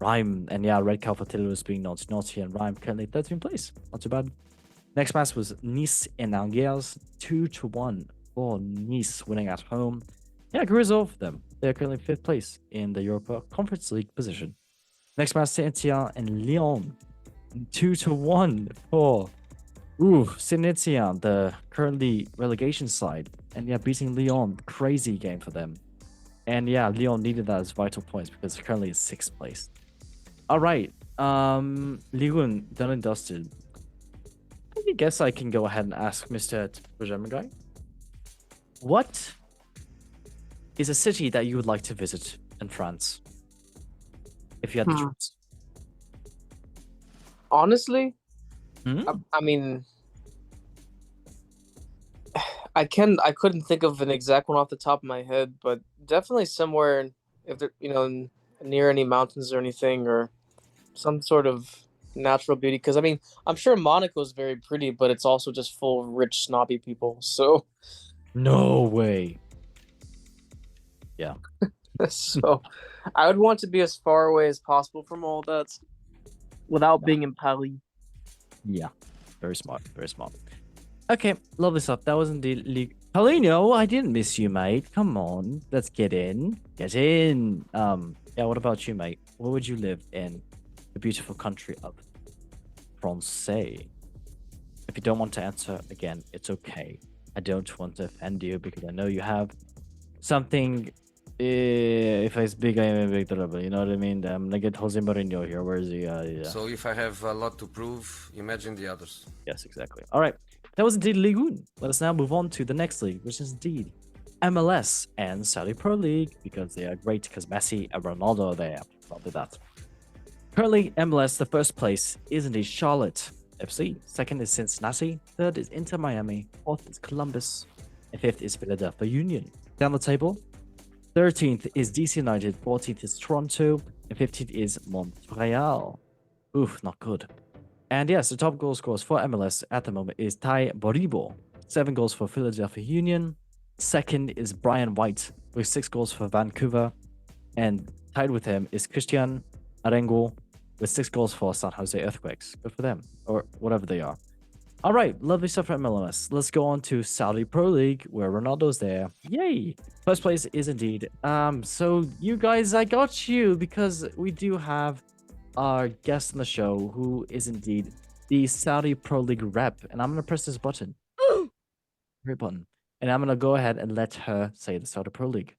Reims. And yeah, red card for Toulouse being naughty, and Reims currently 13th place. Not too bad. Next match was Nice and Angers, 2-1 for Nice, winning at home. Yeah, good result for them. They're currently 5th place in the Europa Conference League position. Next match, Saint-Etienne and Lyon, 2-1 for Saint-Etienne, the currently relegation side. And yeah, beating Lyon, crazy game for them. And yeah, Lyon needed that as vital points because they're currently 6th place. All right, Ligue 1 done and dusted. I guess I can go ahead and ask Mr. Benjamin guy. What is a city that you would like to visit in France? If you had the choice. Honestly, I mean, I couldn't think of an exact one off the top of my head, but definitely somewhere if they're near any mountains or anything or some sort of natural beauty. Because I mean, I'm sure Monaco is very pretty, but it's also just full of rich, snobby people. So no way. Yeah. So I would want to be as far away as possible from all that without being in Paris. Yeah, very smart, very smart. Okay, lovely stuff. That was indeed League Paulinho, I didn't miss you, mate. Come on, let's get in. Get in. Yeah, what about you, mate? Where would you live in the beautiful country of France? If you don't want to answer again, it's okay. I don't want to offend you because I know you have something. If I speak, I am a big trouble. You know what I mean? I'm gonna get Jose Mourinho here. Where is he? Yeah. So if I have a lot to prove, imagine the others. Yes, exactly. All right. That was indeed Ligue 1. Let us now move on to the next league, which is indeed MLS and Saudi Pro League because they are great because Messi and Ronaldo are there. Probably that. Currently, MLS, the first place is indeed Charlotte FC. Second is Cincinnati. Third is Inter Miami. Fourth is Columbus. And fifth is Philadelphia Union. Down the table, 13th is DC United. 14th is Toronto. And 15th is Montreal. Oof, not good. And yes, the top goal scorers for MLS at the moment is Ty Boribo, 7 goals for Philadelphia Union. Second is Brian White with 6 goals for Vancouver. And tied with him is Christian Arengo with 6 goals for San Jose Earthquakes. Good for them, or whatever they are. All right, lovely stuff from MLS. Let's go on to Saudi Pro League where Ronaldo's there. Yay! First place is indeed. So you guys, I got you because we do have our guest on the show who is indeed the Saudi Pro League rep, and I'm gonna press this button. Great button. And I'm gonna go ahead and let her say the Saudi Pro League.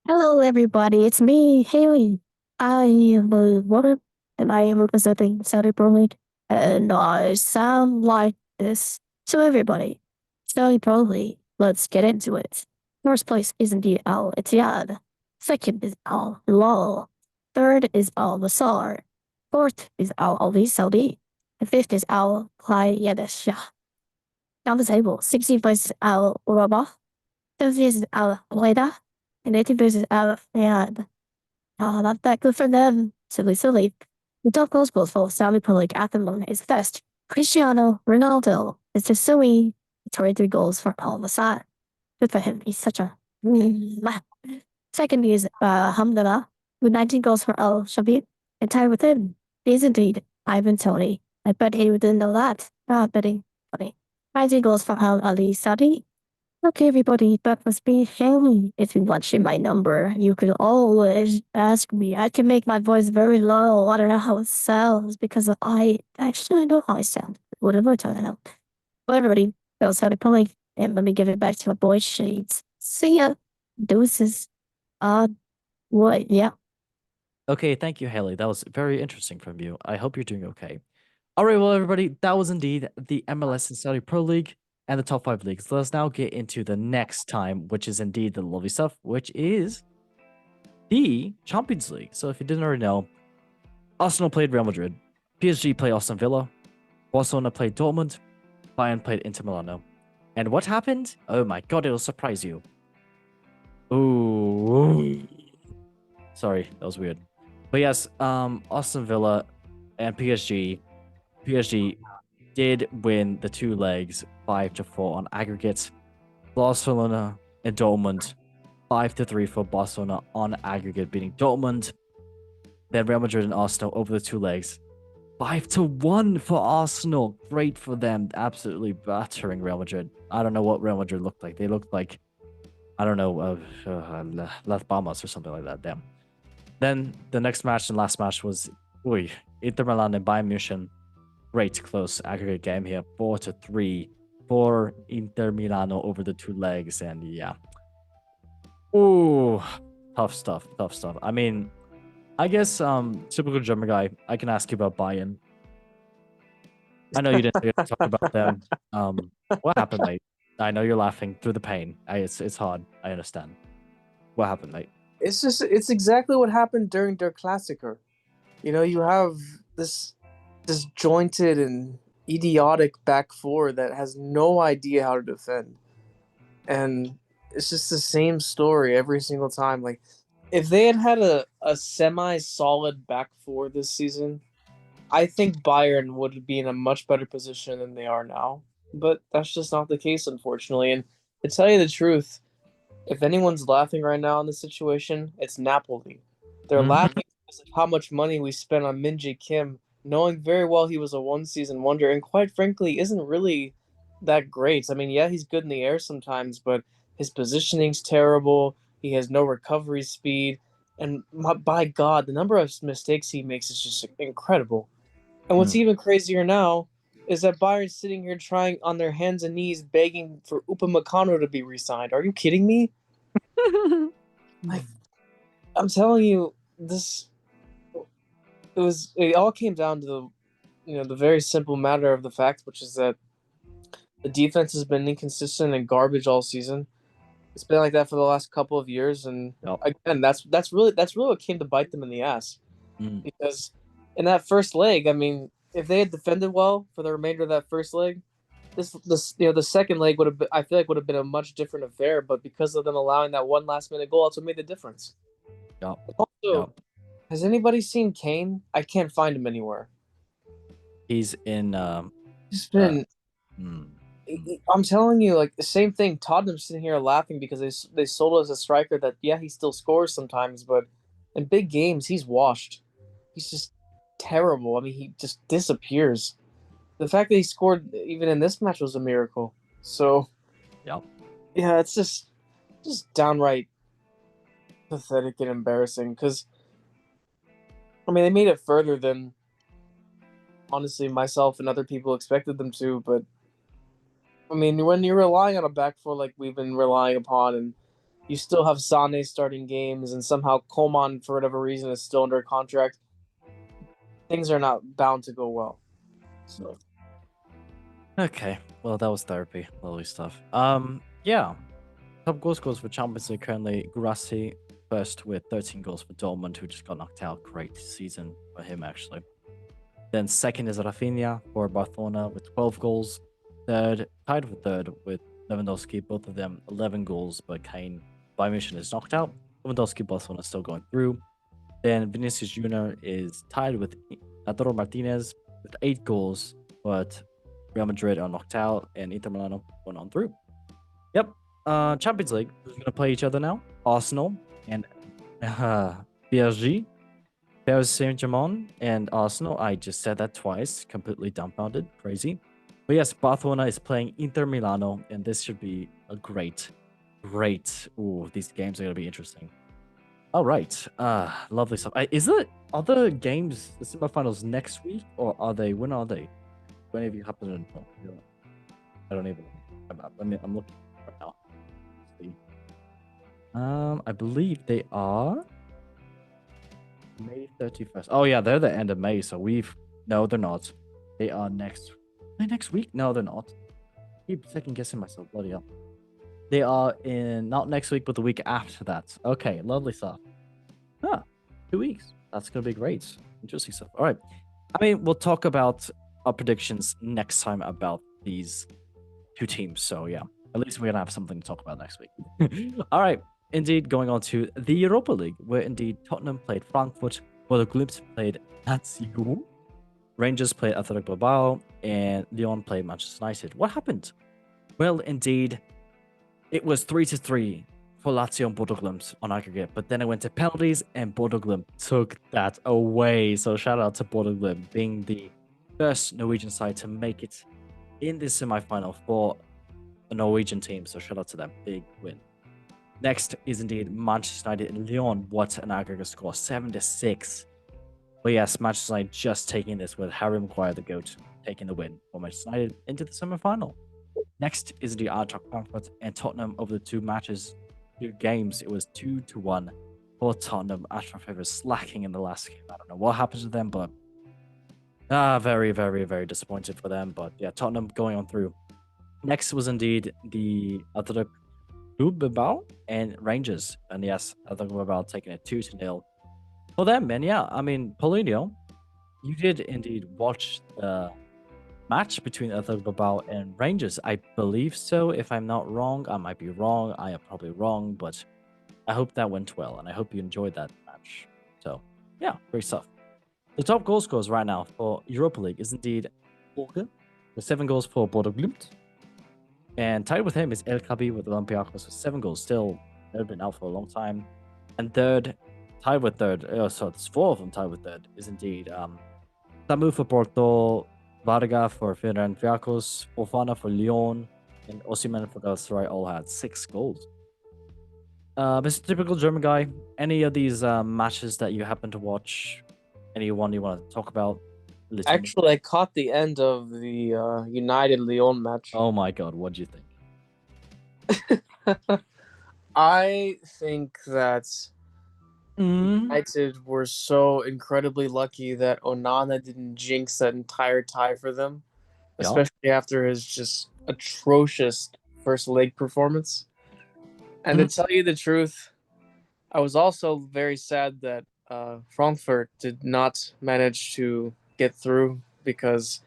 Hello, everybody. It's me, Haley. I am a woman, and I am representing Saudi Pro League, and I sound like this. So, everybody, Saudi Pro League, let's get into it. First place is indeed Al Ittihad. Second is Al Hilal. Third is Al Nassr. Fourth is Al Ahly Saudi. And fifth is Al Qaiyadah. Down the table, 16th place is Al Urabah. 17th is Al Waidah. And 18th place is Al Riyadh. Not that good for them. Silly. The top goal scorer for Saudi Pro League at the moment is first Cristiano Ronaldo. It's just silly. 23 goals for Al Nassr. Good for him. He's such a Second is Hamdallah with 19 goals for Al Shabib, and tied with him is indeed Ivan Toney. I bet he didn't know that. Betting funny. 19 goals for Al Ali Saudi. Okay, everybody, that must be Haley. If you want my number, you can always ask me. I can make my voice very low. I don't know how it sounds because I actually know how I sound. Whatever I tell you. Well, everybody, that was Saudi Pro League, and let me give it back to my boy Shades. See ya. Deuces. What? Yeah. Okay, thank you, Haley. That was very interesting from you. I hope you're doing okay. All right, well, everybody, that was indeed the MLS and Saudi Pro League and the top 5 leagues. Let us now get into the next time, which is indeed the lovely stuff, which is the Champions League. So if you didn't already know, Arsenal played Real Madrid, PSG played Aston Villa, Barcelona played Dortmund, Bayern played Inter Milano. And what happened? Oh my god, it'll surprise you. Ooh. Sorry, that was weird. But yes, Aston Villa and PSG did win the 2 legs 5-4 on aggregate. Barcelona and Dortmund 5-3 for Barcelona on aggregate, beating Dortmund. Then Real Madrid and Arsenal over the 2 legs 5-1 for Arsenal. Great for them, absolutely battering Real Madrid. I don't know what Real Madrid looked like. They looked like, I don't know, Las Palmas or something like that. Damn. Then the next match and last match was Inter Milan and Bayern Munich. Great close aggregate game here, 4-3 for Inter Milano over the 2 legs, and yeah. Ooh, tough stuff. I mean, I guess typical German guy, I can ask you about Bayern. I know you didn't get to talk about them. What happened, mate? I know you're laughing through the pain. It's hard. I understand. What happened, mate? It's exactly what happened during Der Klassiker. You know, you have this disjointed and idiotic back four that has no idea how to defend. And it's just the same story every single time. Like, if they had a semi-solid back four this season, I think Bayern would be in a much better position than they are now. But that's just not the case, unfortunately. And to tell you the truth, if anyone's laughing right now in this situation, it's Napoli. They're laughing because of how much money we spent on Min Jae Kim, knowing very well he was a one-season wonder, and quite frankly, isn't really that great. I mean, yeah, he's good in the air sometimes, but his positioning's terrible. He has no recovery speed, and by God, the number of mistakes he makes is just incredible. And what's even crazier now is that Bayern's sitting here trying on their hands and knees, begging for Upamecano to be re-signed. Are you kidding me? Like, I'm telling you, it all came down to the very simple matter of the fact, which is that the defense has been inconsistent and garbage all season. It's been like that for the last couple of years, and again, that's really what came to bite them in the ass. Because in that first leg, I mean, if they had defended well for the remainder of that first leg, this the second leg would have been, I feel like, would have been a much different affair. But because of them allowing that one last minute goal, also made the difference. Also, has anybody seen Kane? I can't find him anywhere. He's in. He's been. I'm telling you, like the same thing. Tottenham's sitting here laughing because they sold us a striker that he still scores sometimes, but in big games he's washed. He's just terrible. I mean, he just disappears. The fact that he scored even in this match was a miracle. So, yeah, it's just downright pathetic and embarrassing. Because, I mean, they made it further than honestly myself and other people expected them to. But I mean, when you're relying on a back four like we've been relying upon, and you still have Sane starting games, and somehow Coman, for whatever reason, is still under contract, things are not bound to go well. So. Okay, well, that was therapy. Lovely stuff. Yeah. Top goal scorers for Champions League currently Gurasi first with 13 goals for Dortmund, who just got knocked out. Great season for him, actually. Then second is Rafinha for Barcelona with 12 goals. Tied for third with Lewandowski, both of them 11 goals, but Bayern Munich is knocked out. Lewandowski, Barcelona still going through. Then Vinicius Jr. is tied with Lautaro Martinez with 8 goals, but Real Madrid are knocked out, and Inter Milan going on through. Yep. Champions League. Who's going to play each other now? Arsenal and PSG. Paris Saint-Germain and Arsenal. I just said that twice. Completely dumbfounded. Crazy. But yes, Barcelona is playing Inter Milano, and this should be a great. Ooh, these games are going to be interesting. All right. Lovely stuff. Is it other games, the semifinals next week, or are they? When are they? When have you happen to know? I don't even know. I'm looking right now. Let's see. I believe they are May 31st. Oh yeah, they're the end of May. So no, they're not. They are next. Are they next week? No, they're not. I keep second guessing myself. Bloody hell. They are not next week, but the week after that. Okay, lovely stuff. 2 weeks. That's gonna be great. Interesting stuff. All right. I mean, we'll talk about our predictions next time about these two teams. So yeah, at least we're gonna have something to talk about next week. All right. Indeed, going on to the Europa League, where indeed Tottenham played Frankfurt, Bodo Glimt played Lazio, Rangers played Athletic Bilbao, and Lyon played Manchester United. What happened? Well, indeed, it was 3-3 for Lazio and Bodo Glimt on aggregate, but then it went to penalties, and Bodo Glimt took that away. So shout out to Bodo Glimt being the first Norwegian side to make it in the semi-final for a Norwegian team. So shout out to them, big win. Next is indeed Manchester United and Lyon. What an aggregate score, 7-6. But yes, Manchester United just taking this with Harry Maguire, the GOAT, taking the win for Manchester United into the semi-final. Next is the Eintracht Frankfurt and Tottenham over the two games. It was 2-1 for Tottenham. Eintracht Frankfurt slacking in the last game. I don't know what happened to them, but very, very, very disappointed for them. But yeah, Tottenham going on through. Next was indeed the Athletic Bilbao and Rangers. And yes, Athletic Bilbao taking it 2-0 for them. And yeah, I mean, Paulinho, you did indeed watch the match between Athletic Bilbao and Rangers. I believe so. If I'm not wrong, I might be wrong. I am probably wrong, but I hope that went well, and I hope you enjoyed that match. So, yeah, great stuff. The top goal scorers right now for Europa League is indeed Borge, with 7 goals for Bodo Glimt. And tied with him is El Kabi with Olympiacos with 7 goals. Still, they've been out for a long time. And tied with third, so there's 4 of them tied with third, is indeed Samu for Porto, Varga for Ferencváros, Fofana for Lyon, and Osimhen for Galatasaray all had 6 goals. Mr. Typical German guy, any of these matches that you happen to watch? Anyone you want to talk about? Listen. Actually, I caught the end of the United Lyon match. Oh my god, what do you think? I think that United were so incredibly lucky that Onana didn't jinx that entire tie for them, Yeah. especially after his just atrocious first leg performance. And to tell you the truth, I was also very sad that Frankfurt did not manage to get through because,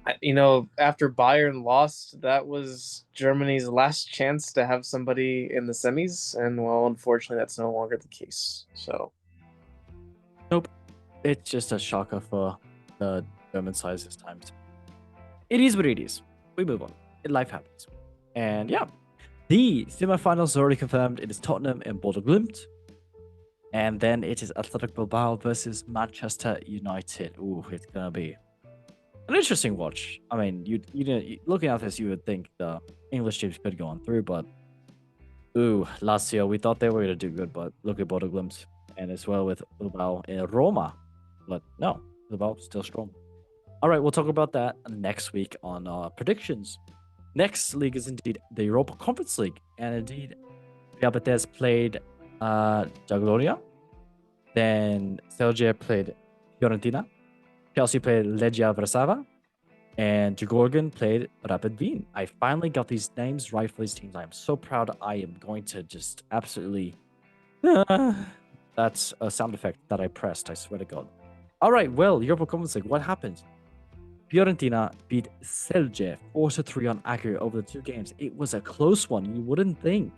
after Bayern lost, that was Germany's last chance to have somebody in the semis. And, well, unfortunately, that's no longer the case. So, nope. It's just a shocker for the German size this time. It is what it is. We move on. Life happens. And yeah, the semifinals are already confirmed. It is Tottenham and Bodo Glimt. And then it is Athletic Bilbao versus Manchester United. Ooh, it's going to be an interesting watch. I mean, looking at this, you would think the English teams could go on through, but Lazio, we thought they were going to do good, but look at Bodo Glimt and as well with Bilbao and Roma. But no, Bilbao still strong. All right, we'll talk about that next week on predictions. Next league is indeed the Europa Conference League, and indeed, Real Betis played Jagiellonia. Then Serie played Fiorentina. Chelsea played Legia Warszawa. And Djurgården played Rapid Wien. I finally got these names right for these teams. I am so proud. I am going to just absolutely... That's a sound effect that I pressed, I swear to God. All right, well, Europa Conference League, what happened? Fiorentina beat Celje 4-3 on aggregate over the 2 games. It was a close one. You wouldn't think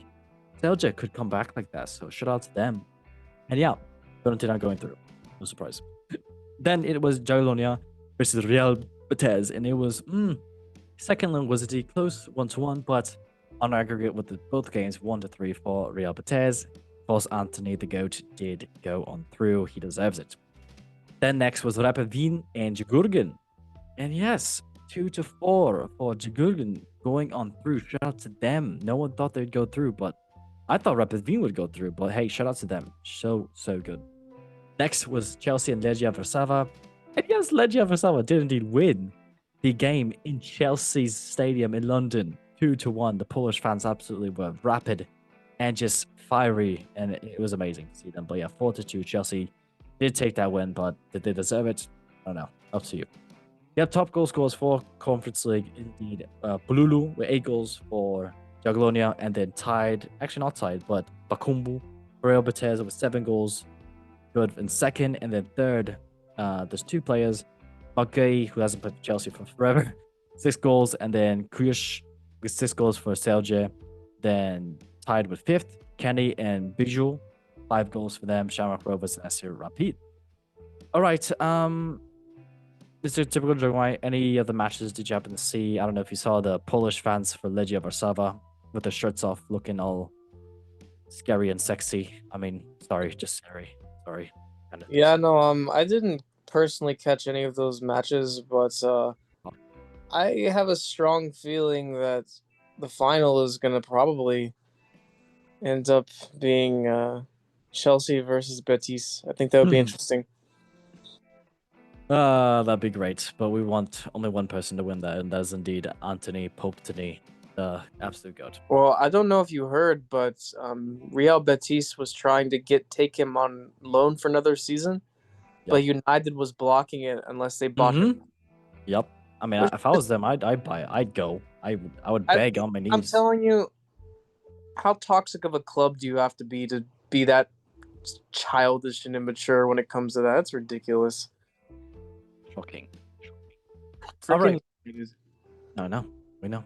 Celje could come back like that, so shout out to them. And yeah, Fiorentina going through. No surprise. Then it was Jagiellonia versus Real Betis, and it was second leg was a close 1-1, but on aggregate with both games 1-3 for Real Betis. Of course, Anthony the GOAT did go on through. He deserves it. Then next was Rapid Wien and Djurgården. And yes, 2-4 for Djurgården going on through. Shout out to them. No one thought they'd go through, but I thought Rapid Wien would go through. But hey, shout out to them. So good. Next was Chelsea and Legia Warszawa. And yes, Legia Warszawa did indeed win the game in Chelsea's stadium in London. 2-1. The Polish fans absolutely were rapid and just fiery. And it was amazing to see them. But yeah, 4-2. Chelsea did take that win, but did they deserve it? I don't know. Up to you. Yeah, top goal scorers for Conference League, indeed. Bululu with 8 goals for Jagiellonia, and then actually not tied, but Bakumbu for Real Betis with 7 goals. Good in second, and then third, there's 2 players. Bagay, who hasn't played for Chelsea for forever, 6 goals, and then Kriush with 6 goals for Celje. Then tied with 5th, Kenny and Bijou, 5 goals for them. Shamrock Rovers and SC Rapid. All right, Mr. Typical Dragway, any other matches did you happen to see? I don't know if you saw the Polish fans for Legia Warszawa with their shirts off, looking all scary and sexy. I mean, sorry, just scary. Sorry. Yeah, no, I didn't personally catch any of those matches, but I have a strong feeling that the final is going to probably end up being Chelsea versus Betis. I think that would be interesting. That'd be great, but we want only one person to win that, and that's indeed Anthony Poptany, the absolute god. Well, I don't know if you heard, but Real Betis was trying to take him on loan for another season, but United was blocking it unless they bought him. Yep. I mean, if I was them, I'd buy it. I'd go. I would beg on my knees. I'm telling you, how toxic of a club do you have to be that childish and immature when it comes to that? That's ridiculous. Shocking. All right. No. We know.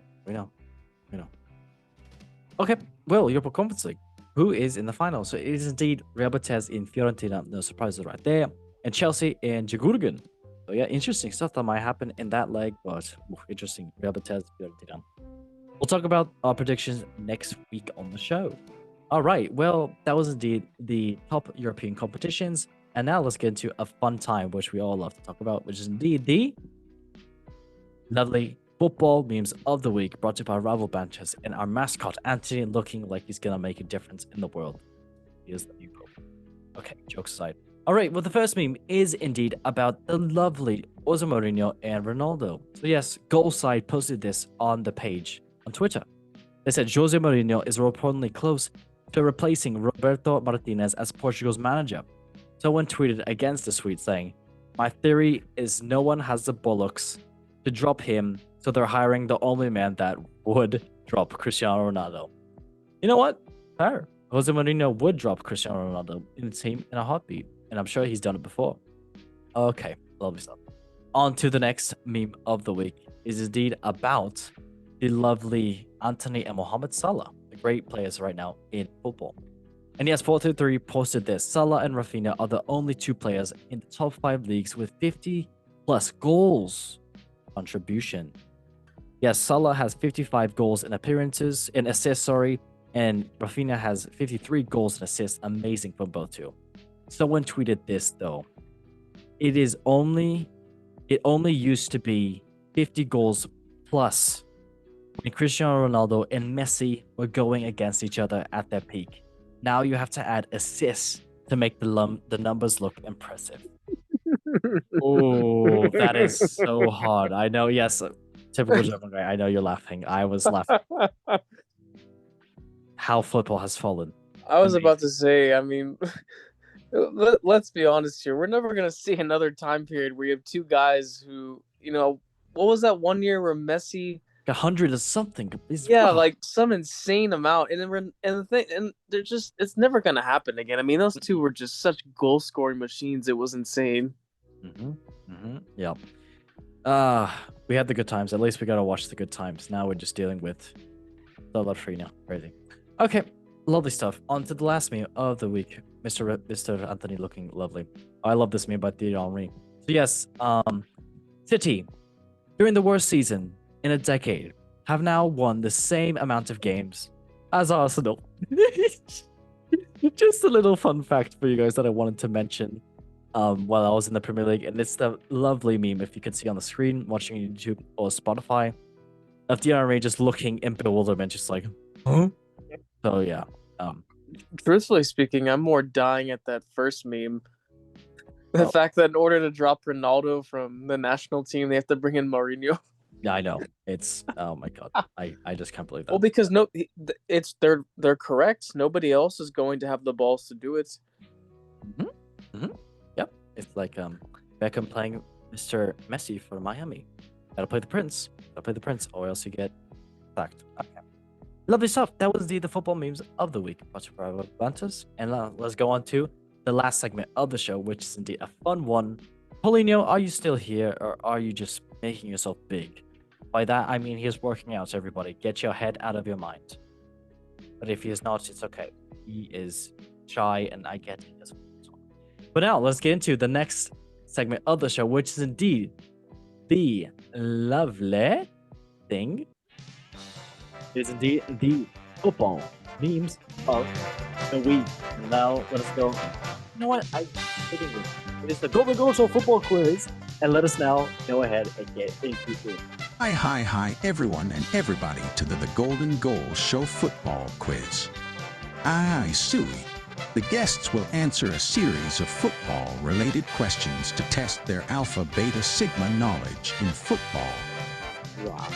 Okay. Well, Europa Conference League. Who is in the final? So it is indeed Real Betis in Fiorentina. No surprises right there. And Chelsea and Djurgården. So yeah, interesting stuff that might happen in that leg. But interesting. Real Betis, Fiorentina. We'll talk about our predictions next week on the show. All right. Well, that was indeed the top European competitions. And now let's get into a fun time, which we all love to talk about, which is indeed the lovely football memes of the week, brought to you by Rival Banchers and our mascot, Anthony, looking like he's going to make a difference in the world. He is the new pope. Okay, jokes aside. All right, well, the first meme is indeed about the lovely Jose Mourinho and Ronaldo. So yes, Goalside posted this on the page on Twitter. They said Jose Mourinho is reportedly close to replacing Roberto Martinez as Portugal's manager. Someone tweeted against the tweet saying, "My theory is no one has the bollocks to drop him, so they're hiring the only man that would drop Cristiano Ronaldo." You know what? Fair. Jose Mourinho would drop Cristiano Ronaldo in the team in a heartbeat, and I'm sure he's done it before. Okay, lovely stuff. On to the next meme of the week is indeed about the lovely Anthony and Mohamed Salah, the great players right now in football. And yes, 433 posted this. Salah and Rafinha are the only two players in the top 5 leagues with 50 plus goals contribution. Yes, Salah has 55 goals and assists, and Rafinha has 53 goals and assists. Amazing from both two. Someone tweeted this though. It only used to be 50 goals plus when Cristiano Ronaldo and Messi were going against each other at their peak. Now you have to add assists to make the numbers look impressive. Oh, that is so hard. I know, yes, typical German guy. I know you're laughing. I was laughing. How football has fallen. I was about to say, I mean, let's be honest here. We're never going to see another time period where you have two guys who, what was that one year where Messi 100 or something? Like some insane amount, and they're just, it's never gonna happen again. I mean, those two were just such goal scoring machines. It was insane. Yeah. We had the good times. At least we gotta watch the good times. Now we're just dealing with the love free now. Crazy. Okay, lovely stuff. On to the last meme of the week, Mr. Anthony looking lovely. I love this meme by Thierry Henry. So yes, City during the worst season in a decade have now won the same amount of games as Arsenal. Just a little fun fact for you guys that I wanted to mention while I was in the Premier League, and it's the lovely meme, if you can see on the screen, watching YouTube or Spotify, of DRA just looking in bewilderment, just like, huh? So yeah. Truthfully speaking, I'm more dying at that first meme. The fact that in order to drop Ronaldo from the national team, they have to bring in Mourinho. Yeah, I know. It's oh my god. I just can't believe that. Well, because they're correct. Nobody else is going to have the balls to do it. Yep. It's like Beckham playing Mr. Messi for Miami. Gotta play the Prince. Or else you get sacked. Okay. Lovely stuff. That was the football memes of the week. Watch for Bantus. And let's go on to the last segment of the show, which is indeed a fun one. Paulinho, are you still here, or are you just making yourself big? By that, I mean he's working out, everybody. Get your head out of your mind. But if he is not, it's okay. He is shy, and I get it. But now, let's get into the next segment of the show, which is indeed the lovely thing. It is indeed the football memes of the week. And now, let us go. You know what? I'm kidding you. It is the Golden Goal Show football quiz. And let us now go ahead and get into it. Hi, everyone and everybody to the Golden Goal Show football quiz. Aye, Suey. The guests will answer a series of football-related questions to test their Alpha, Beta, Sigma knowledge in football. Wow.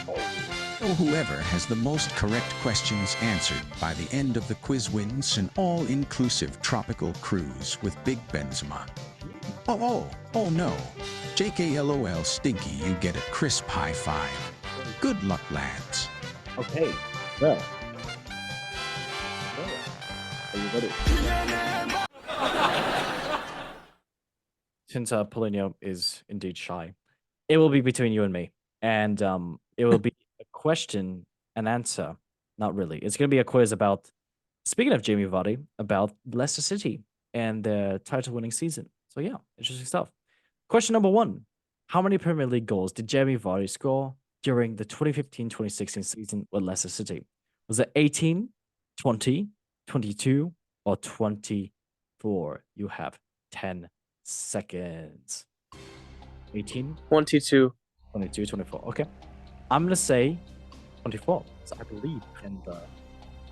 So whoever has the most correct questions answered by the end of the quiz wins an all-inclusive tropical cruise with Big Benzema. Oh no. JKLOL Stinky, you get a crisp high five. Good luck, lads. Okay, well. Are you ready? Since Paulinho is indeed shy, it will be between you and me. And it will be a question and answer. Not really. It's going to be a quiz about, speaking of Jamie Vardy, about Leicester City and their title-winning season. So yeah, interesting stuff. Question number 1. How many Premier League goals did Jamie Vardy score during the 2015-2016 season with Leicester City? Was it 18, 20, 22, or 24? You have 10 seconds. 18, 22. 22, 24. Okay. I'm going to say 24. So I believe in the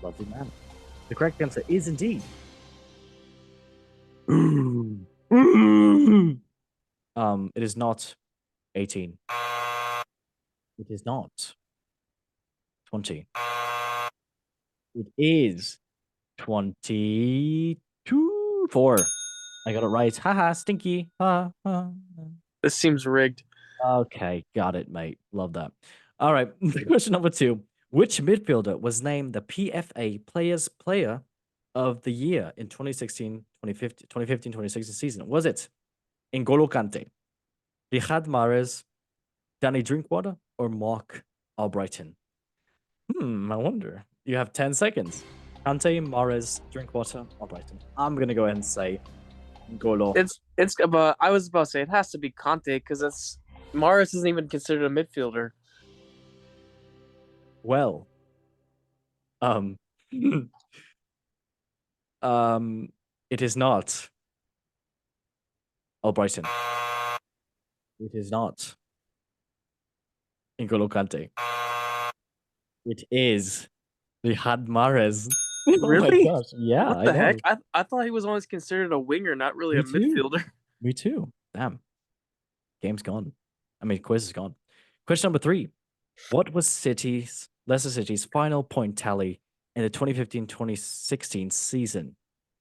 lovely man. The correct answer is indeed. It is not 18. It is not 20. It is 22. 4. I got it right. Haha, stinky. Ha, ha. This seems rigged. Okay, got it, mate. Love that. All right, question number 2. Which midfielder was named the PFA Players Player of the Year in 2015-2016 season? Was it N'Golo Kante, Riyad Mahrez, Danny Drinkwater, or Mark Albrighton? I wonder. You have 10 seconds. Kante, Mahrez, Drinkwater, Albrighton. I'm gonna go ahead and say N'Golo. It's about. I was about to say it has to be Conte because that's Mahrez isn't even considered a midfielder. Well, it is not Albrighton. It is not N'Golo Kante. It is Riyad Mahrez. Really? Oh my gosh. Yeah, What the I know. heck? I thought he was always considered a winger, not really Me a too. midfielder. Me too. Damn. Game's gone. I mean, quiz is gone. Question number 3. What was Leicester City's final point tally in the 2015-2016 season?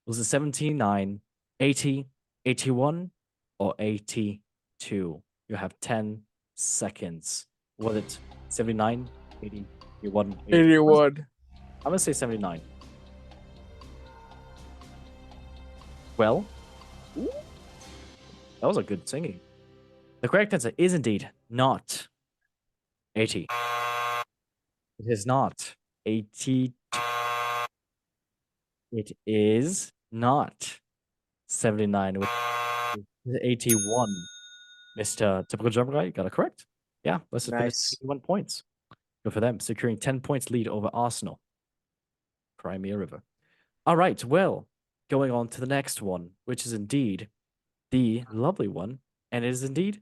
Was it 79, 80, 81, or 82? You have 10 seconds. Was it 79, 80, 81, 81. I'm going to say 79. Well, that was a good singing. The correct answer is indeed not 80. It is not 80. It is not 79. It is 81. Mr. Typical German Guy, you got it correct. Yeah, let's just finish Nice. 81 points. Good for them, securing 10 points lead over Arsenal. Crimea River. All right, well, going on to the next one, which is indeed the lovely one. And it is indeed,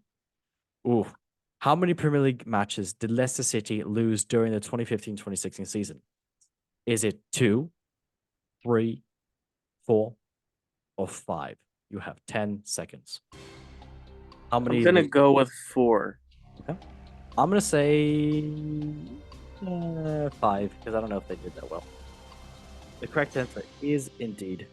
how many Premier League matches did Leicester City lose during the 2015-2016 season? Is it 2, 3, 4, or 5? You have 10 seconds. How many? I'm gonna go with 4. Okay. I'm gonna say 5 because I don't know if they did that well. The correct answer is indeed.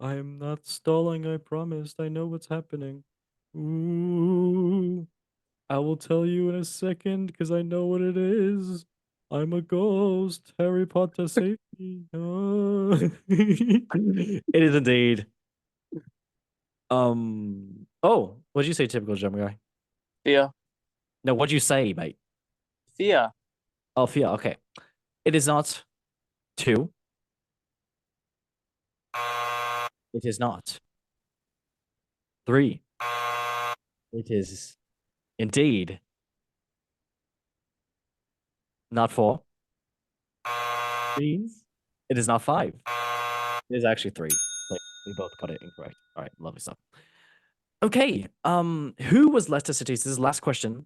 I'm not stalling, I promised. I know what's happening. I will tell you in a second because I know what it is. I'm a ghost. Harry Potter, save me. It is indeed. Oh, what'd you say, typical German guy? Thea. No, what'd you say, mate? Thea. Oh, Fia, okay. It is not 2. It is not 3. It is indeed not 4. Please. It is not 5. It is actually 3. We both got it incorrect. All right, lovely stuff. Okay, who was Leicester City's? This is the last question.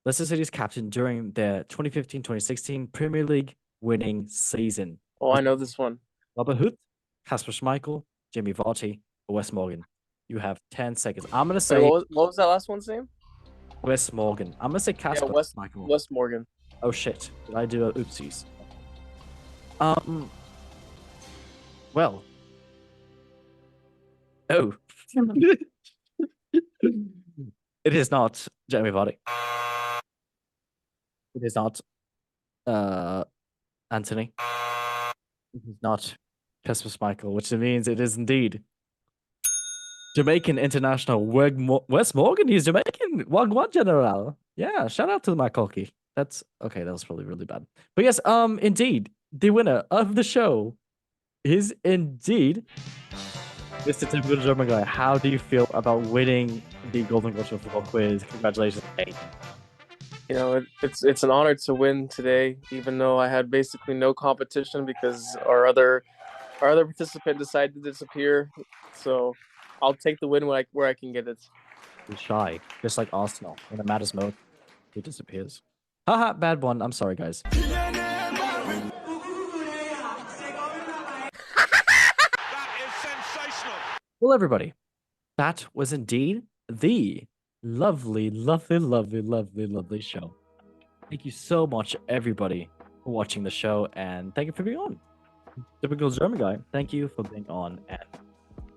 Leicester City's captain during their 2015-2016 Premier League winning season. Oh, I know this one. Robert Hood, Kasper Schmeichel, Jamie Vardy, or Wes Morgan. You have 10 seconds. I'm gonna say Wait, what was that last one's name? Wes Morgan. I'm gonna say Kasper Schmeichel. Wes Morgan. Oh shit! Did I do a oopsies? Well. Oh. It is not Jamie Vardy. It is not Anthony. It is not Kasper Schmeichel, which means it is indeed Jamaican international Wes Morgan. He's Jamaican. Wagwan General. Yeah, shout out to my cocky. That's okay. That was probably really bad. But yes, indeed, the winner of the show is indeed Mr. Typical German Guy. How do you feel about winning the Golden Cultural Football Quiz? Congratulations. Hey. You know, it's an honor to win today, even though I had basically no competition because our other participant decided to disappear. So I'll take the win where I can get it. He's shy, just like Arsenal. When it matters most, he disappears. Haha, bad one. I'm sorry, guys. Well, everybody, that was indeed the lovely, lovely, lovely, lovely, lovely show. Thank you so much, everybody, for watching the show, and thank you for being on. Typical German guy, thank you for being on, and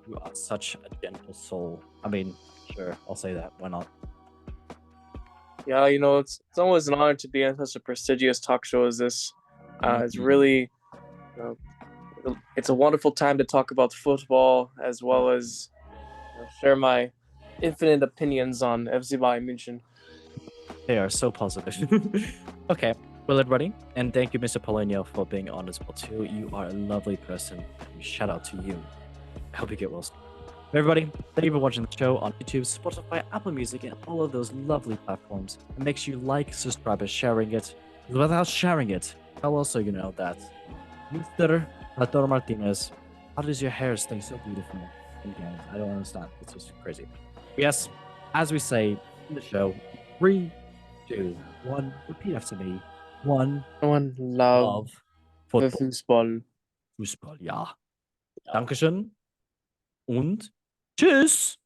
you are such a gentle soul. I mean, sure, I'll say that. Why not? Yeah, you know, it's always an honor to be on such a prestigious talk show as this. It's really, it's a wonderful time to talk about football as well as share my infinite opinions on FC Bayern München. They are so positive. Okay, well, everybody, and thank you, Mr. Polino, for being on as well too. You are a lovely person. Shout out to you. I hope you get well soon. Everybody, thank you for watching the show on YouTube, Spotify, Apple Music, and all of those lovely platforms. And make sure you like, subscribe, and sharing it. Without sharing it, I'll also know that Mr. Arturo Martinez, how does your hair stay so beautiful? I don't understand. It's just crazy. Yes, as we say in the show, 3, 2, 1, repeat after me. One love love the football. Fußball. Fußball, ja. Dankeschön und tschüss.